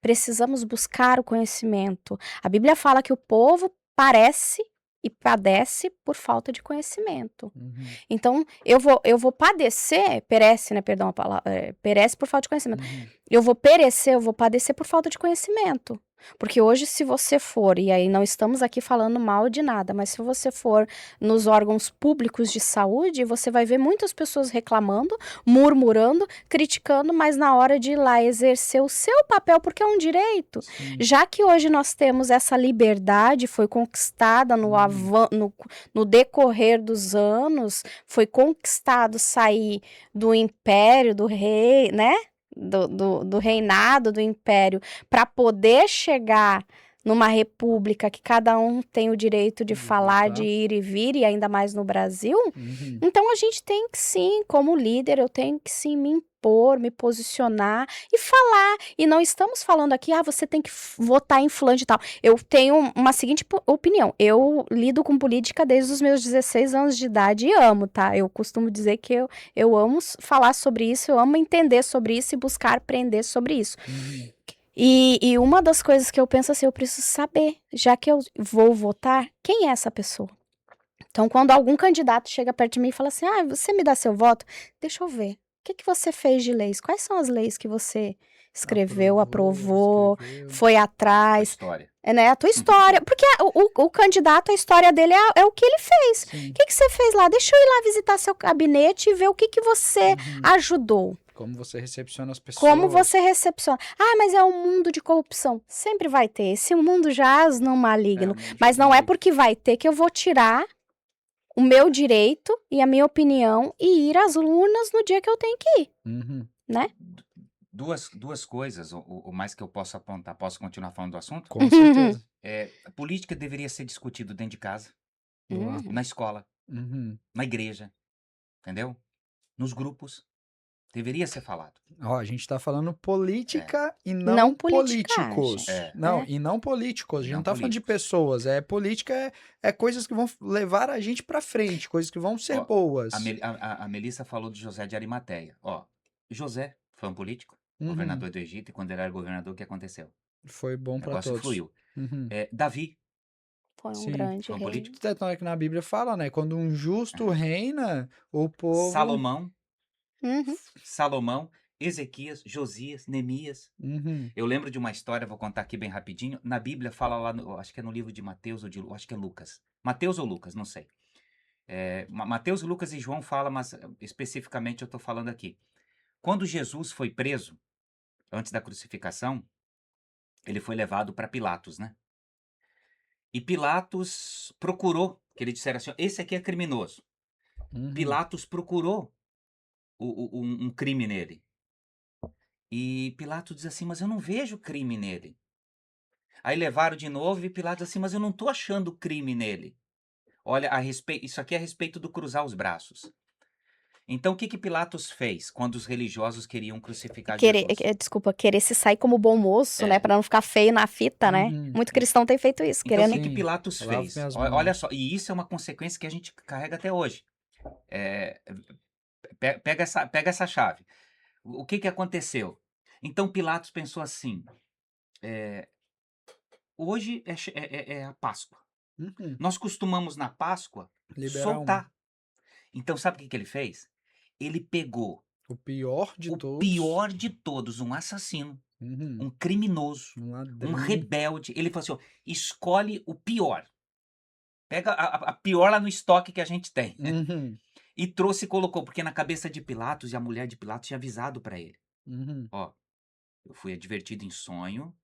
Precisamos buscar o conhecimento. A Bíblia fala que o povo parece e padece por falta de conhecimento. Uhum. Então, eu vou padecer, perece, né, perdão a palavra, perece por falta de conhecimento. Uhum. Eu vou perecer, eu vou padecer por falta de conhecimento. Porque hoje, se você for, e aí não estamos aqui falando mal de nada, mas se você for nos órgãos públicos de saúde, você vai ver muitas pessoas reclamando, murmurando, criticando, mas na hora de ir lá exercer o seu papel, porque é um direito. Sim. Já que hoje nós temos essa liberdade, foi conquistada no decorrer dos anos, foi conquistado sair do império, do rei, né? Do reinado, do império, para poder chegar numa república que cada um tem o direito de De falar, votar. de ir e vir, e ainda mais no Brasil. Uhum. Então a gente tem que sim, como líder, eu tenho que sim me impor, me posicionar e falar. E não estamos falando aqui, você tem que votar em fulano e tal. Eu tenho uma seguinte opinião. Eu lido com política desde os meus 16 anos de idade e amo, tá? Eu costumo dizer que eu amo falar sobre isso, eu amo entender sobre isso e buscar aprender sobre isso. Uhum. E uma das coisas que eu penso assim, eu preciso saber, já que eu vou votar, quem é essa pessoa? Então, quando algum candidato chega perto de mim e fala assim, você me dá seu voto? Deixa eu ver. O que você fez de leis? Quais são as leis que você escreveu, aprovou, escreveu. foi A atrás? história. Né, a tua história. Porque o candidato, a história dele é o que ele fez. Sim. O que você fez lá? Deixa eu ir lá visitar seu gabinete e ver o que você Uhum. ajudou. Como você recepciona as pessoas. Como você recepciona. Mas é um mundo de corrupção. Sempre vai ter. Esse mundo jaz no maligno. Mas não é porque vai ter que eu vou tirar o meu direito e a minha opinião e ir às urnas no dia que eu tenho que ir, Uhum. né? Duas coisas, o mais que eu posso apontar. Posso continuar falando do assunto? Com certeza. A política deveria ser discutida dentro de casa, Boa. na escola, Uhum. na igreja, entendeu? Nos grupos. Deveria ser falado. Ó, a gente tá falando política e Não não politicagem. políticos. Não, É. e não políticos. A gente Não não tá falando de políticos. pessoas. Política é coisas que vão levar a gente pra frente, coisas que vão ser Ó, boas. A Melissa falou de José de Arimateia. Ó, José foi um político, Uhum. governador do Egito, e quando ele era governador, o que aconteceu? Foi O bom pra negócio todos. fluiu. Uhum. Davi Foi um Sim, grande foi um rei. político. Tanto é que na Bíblia fala, né? Quando um justo reina, o povo... Uhum. Salomão, Ezequias, Josias, Neemias. Uhum. Eu lembro de uma história, vou contar aqui bem rapidinho. Na Bíblia fala lá, acho que é no livro de Mateus, acho que é Lucas. Mateus ou Lucas, não sei. Mateus, Lucas e João fala, mas especificamente eu estou falando aqui. Quando Jesus foi preso, antes da crucificação, ele foi levado para Pilatos, né? E Pilatos procurou, que ele dissera assim, esse aqui é criminoso. Uhum. Pilatos procurou um crime nele. E Pilatos diz assim, mas eu não vejo crime nele. Aí levaram de novo e Pilatos diz assim, mas eu não estou achando crime nele. Olha, isso aqui é a respeito do cruzar os braços. Então, o que Pilatos fez quando os religiosos queriam crucificar Jesus? Desculpa, querer se sair como bom moço, né? Pra não ficar feio na fita, né? Uhum. Muito cristão tem feito isso, Então, querendo... o que Sim, Pilatos lavo fez? minhas Olha mãos. só, e isso é uma consequência que a gente carrega até hoje. Pega essa chave. O que aconteceu? Então, Pilatos pensou assim, hoje é a Páscoa. Uhum. Nós costumamos, na Páscoa, Liberar soltar. Então, sabe o que ele fez? Ele pegou o pior de o todos. pior de todos, um assassino, Uhum. um criminoso, Um um ladrão. rebelde. Ele falou assim, ó, escolhe o pior. Pega a pior lá no estoque que a gente tem. Uhum. e trouxe e colocou, porque na cabeça de Pilatos, e a mulher de Pilatos tinha avisado para ele: Uhum. ó, eu fui advertido em sonho,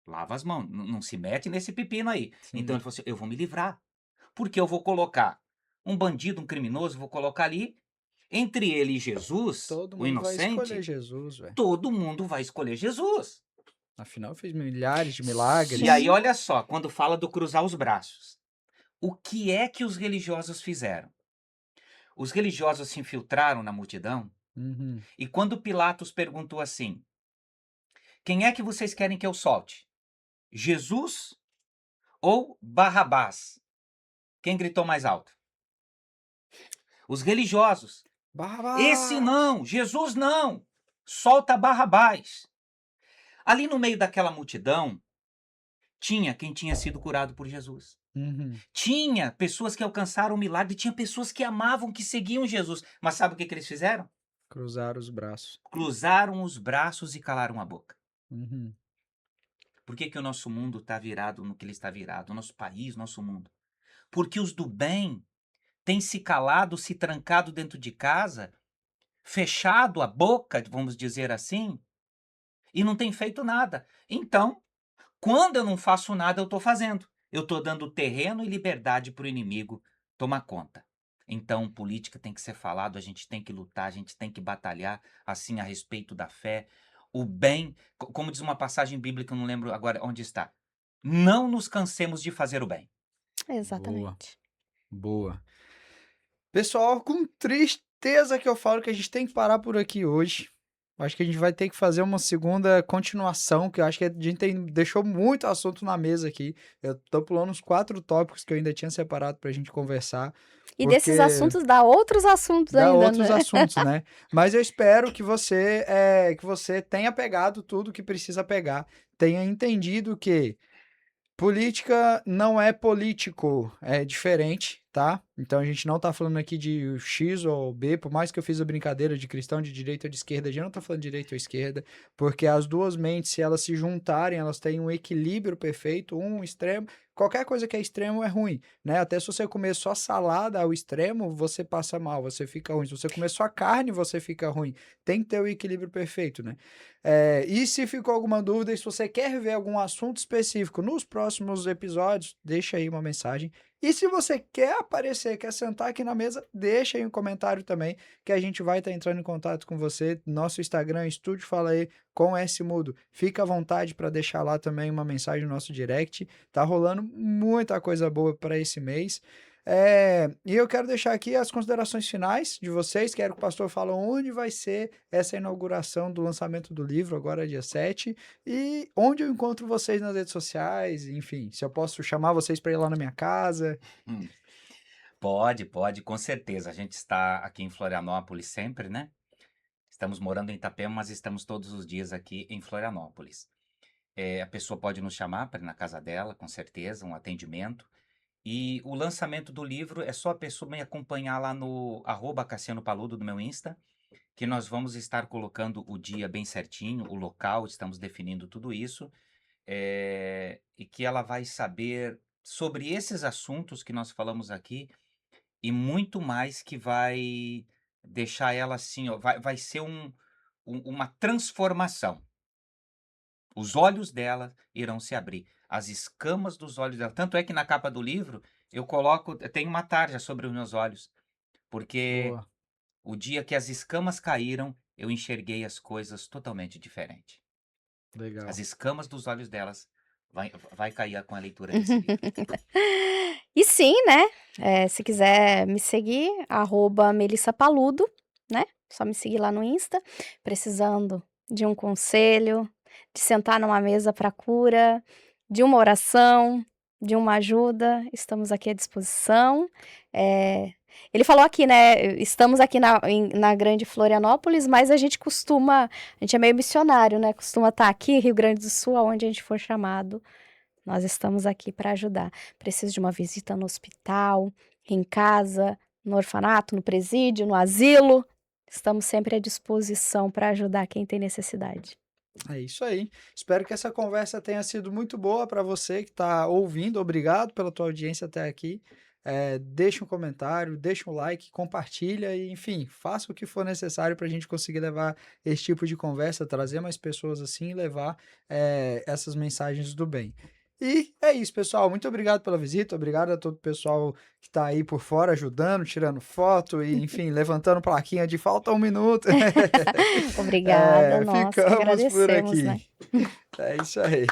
lava as mãos, não se mete nesse pepino aí. Então Sim. ele falou assim: eu vou me livrar, porque eu vou colocar um bandido, um criminoso, vou colocar ali, entre ele e Jesus, Todo o mundo vai escolher inocente, Jesus, velho. todo mundo vai escolher Jesus. Afinal, fez milhares de E aí, milagres. olha só, quando fala do cruzar os braços, o que é que os religiosos fizeram? Os religiosos se infiltraram na multidão, Uhum. e quando Pilatos perguntou assim: quem é que vocês querem que eu solte? Jesus ou Barrabás? Quem gritou mais alto? Os religiosos. Esse Barrabás! não, Jesus não, solta Barrabás. Ali no meio daquela multidão, tinha quem tinha sido curado por Jesus. Uhum. Tinha pessoas que alcançaram o milagre, tinha pessoas que amavam, que seguiam Jesus. Mas sabe o que eles fizeram? Cruzar os braços. Cruzaram os braços e calaram a boca. Uhum. Por que o nosso mundo está virado no que ele está virado? O nosso país, nosso mundo. Porque os do bem têm se calado, se trancado dentro de casa, fechado a boca, vamos dizer assim, e não tem feito nada. Então, quando eu não faço nada, eu estou fazendo. Eu estou dando terreno e liberdade para o inimigo tomar conta. Então, política tem que ser falado, a gente tem que lutar, a gente tem que batalhar, assim, a respeito da fé. O bem, como diz uma passagem bíblica, eu não lembro agora onde está. Não nos cansemos de fazer o bem. Boa, Exatamente. boa. Pessoal, com tristeza que eu falo que a gente tem que parar por aqui hoje. Acho que a gente vai ter que fazer uma segunda continuação, que eu acho que a gente deixou muito assunto na mesa aqui. Eu tô pulando uns 4 tópicos que eu ainda tinha separado pra gente conversar, E desses porque assuntos dá outros assuntos dá ainda, outros né? assuntos, né? Mas eu espero que você tenha pegado tudo que precisa pegar, tenha entendido que política não é político, é diferente, tá? Então a gente não tá falando aqui de X ou B, por mais que eu fiz a brincadeira de cristão de direita ou de esquerda, a gente não tá falando de direita ou esquerda, porque as duas mentes, se elas se juntarem, elas têm um equilíbrio perfeito, um extremo, qualquer coisa que é extremo é ruim, né? Até se você comer só salada ao extremo, você passa mal, você fica ruim. Se você comer só carne, você fica ruim. Tem que ter o equilíbrio perfeito, né? E se ficou alguma dúvida, e se você quer ver algum assunto específico nos próximos episódios, deixa aí uma mensagem. E se você quer aparecer, quer sentar aqui na mesa, deixa aí um comentário também, que a gente vai estar entrando em contato com você. Nosso Instagram, Estúdio Fala Aí, com S Mudo. Fica à vontade para deixar lá também uma mensagem no nosso direct. Tá rolando muita coisa boa para esse mês. E eu quero deixar aqui as considerações finais de vocês. Quero que o pastor fale onde vai ser essa inauguração do lançamento do livro, agora dia 7, e onde eu encontro vocês nas redes sociais, enfim, se eu posso chamar vocês para ir lá na minha casa. Hum. Pode, com certeza. A gente está aqui em Florianópolis sempre, né? Estamos morando em Itapema, mas estamos todos os dias aqui em Florianópolis. A pessoa pode nos chamar para ir na casa dela, com certeza, um atendimento. E o lançamento do livro é só a pessoa me acompanhar lá no @Cassiano Paludo do meu Insta, que nós vamos estar colocando o dia bem certinho, o local, estamos definindo tudo isso, e que ela vai saber sobre esses assuntos que nós falamos aqui e muito mais que vai deixar ela assim, ó, vai ser uma transformação. Os olhos dela irão se abrir, as escamas dos olhos dela. Tanto é que na capa do livro eu coloco, tem uma tarja sobre os meus olhos, porque Boa, o dia que as escamas caíram, eu enxerguei as coisas totalmente diferente. As legal. escamas dos olhos delas vai cair com a leitura desse livro. E sim, né, se quiser me seguir, @MelissaPaludo, né, só me seguir lá no Insta, precisando de um conselho, de sentar numa mesa para cura, de uma oração, de uma ajuda, estamos aqui à disposição. Ele falou aqui, né, estamos aqui na Grande Florianópolis, mas a gente é meio missionário, né, costuma estar aqui, Rio Grande do Sul, aonde a gente for chamado. Nós estamos aqui para ajudar. Preciso de uma visita no hospital, em casa, no orfanato, no presídio, no asilo. Estamos sempre à disposição para ajudar quem tem necessidade. É isso aí. Espero que essa conversa tenha sido muito boa para você que está ouvindo. Obrigado pela tua audiência até aqui. deixa um comentário, deixa um like, compartilha e, enfim, faça o que for necessário para a gente conseguir levar esse tipo de conversa, trazer mais pessoas assim e levar essas mensagens do bem. E é isso, pessoal. Muito obrigado pela visita, obrigado a todo o pessoal que está aí por fora ajudando, tirando foto e, enfim, levantando plaquinha de falta 1 minuto. Obrigada, nós que Ficamos por agradecemos, né? aqui. É isso aí.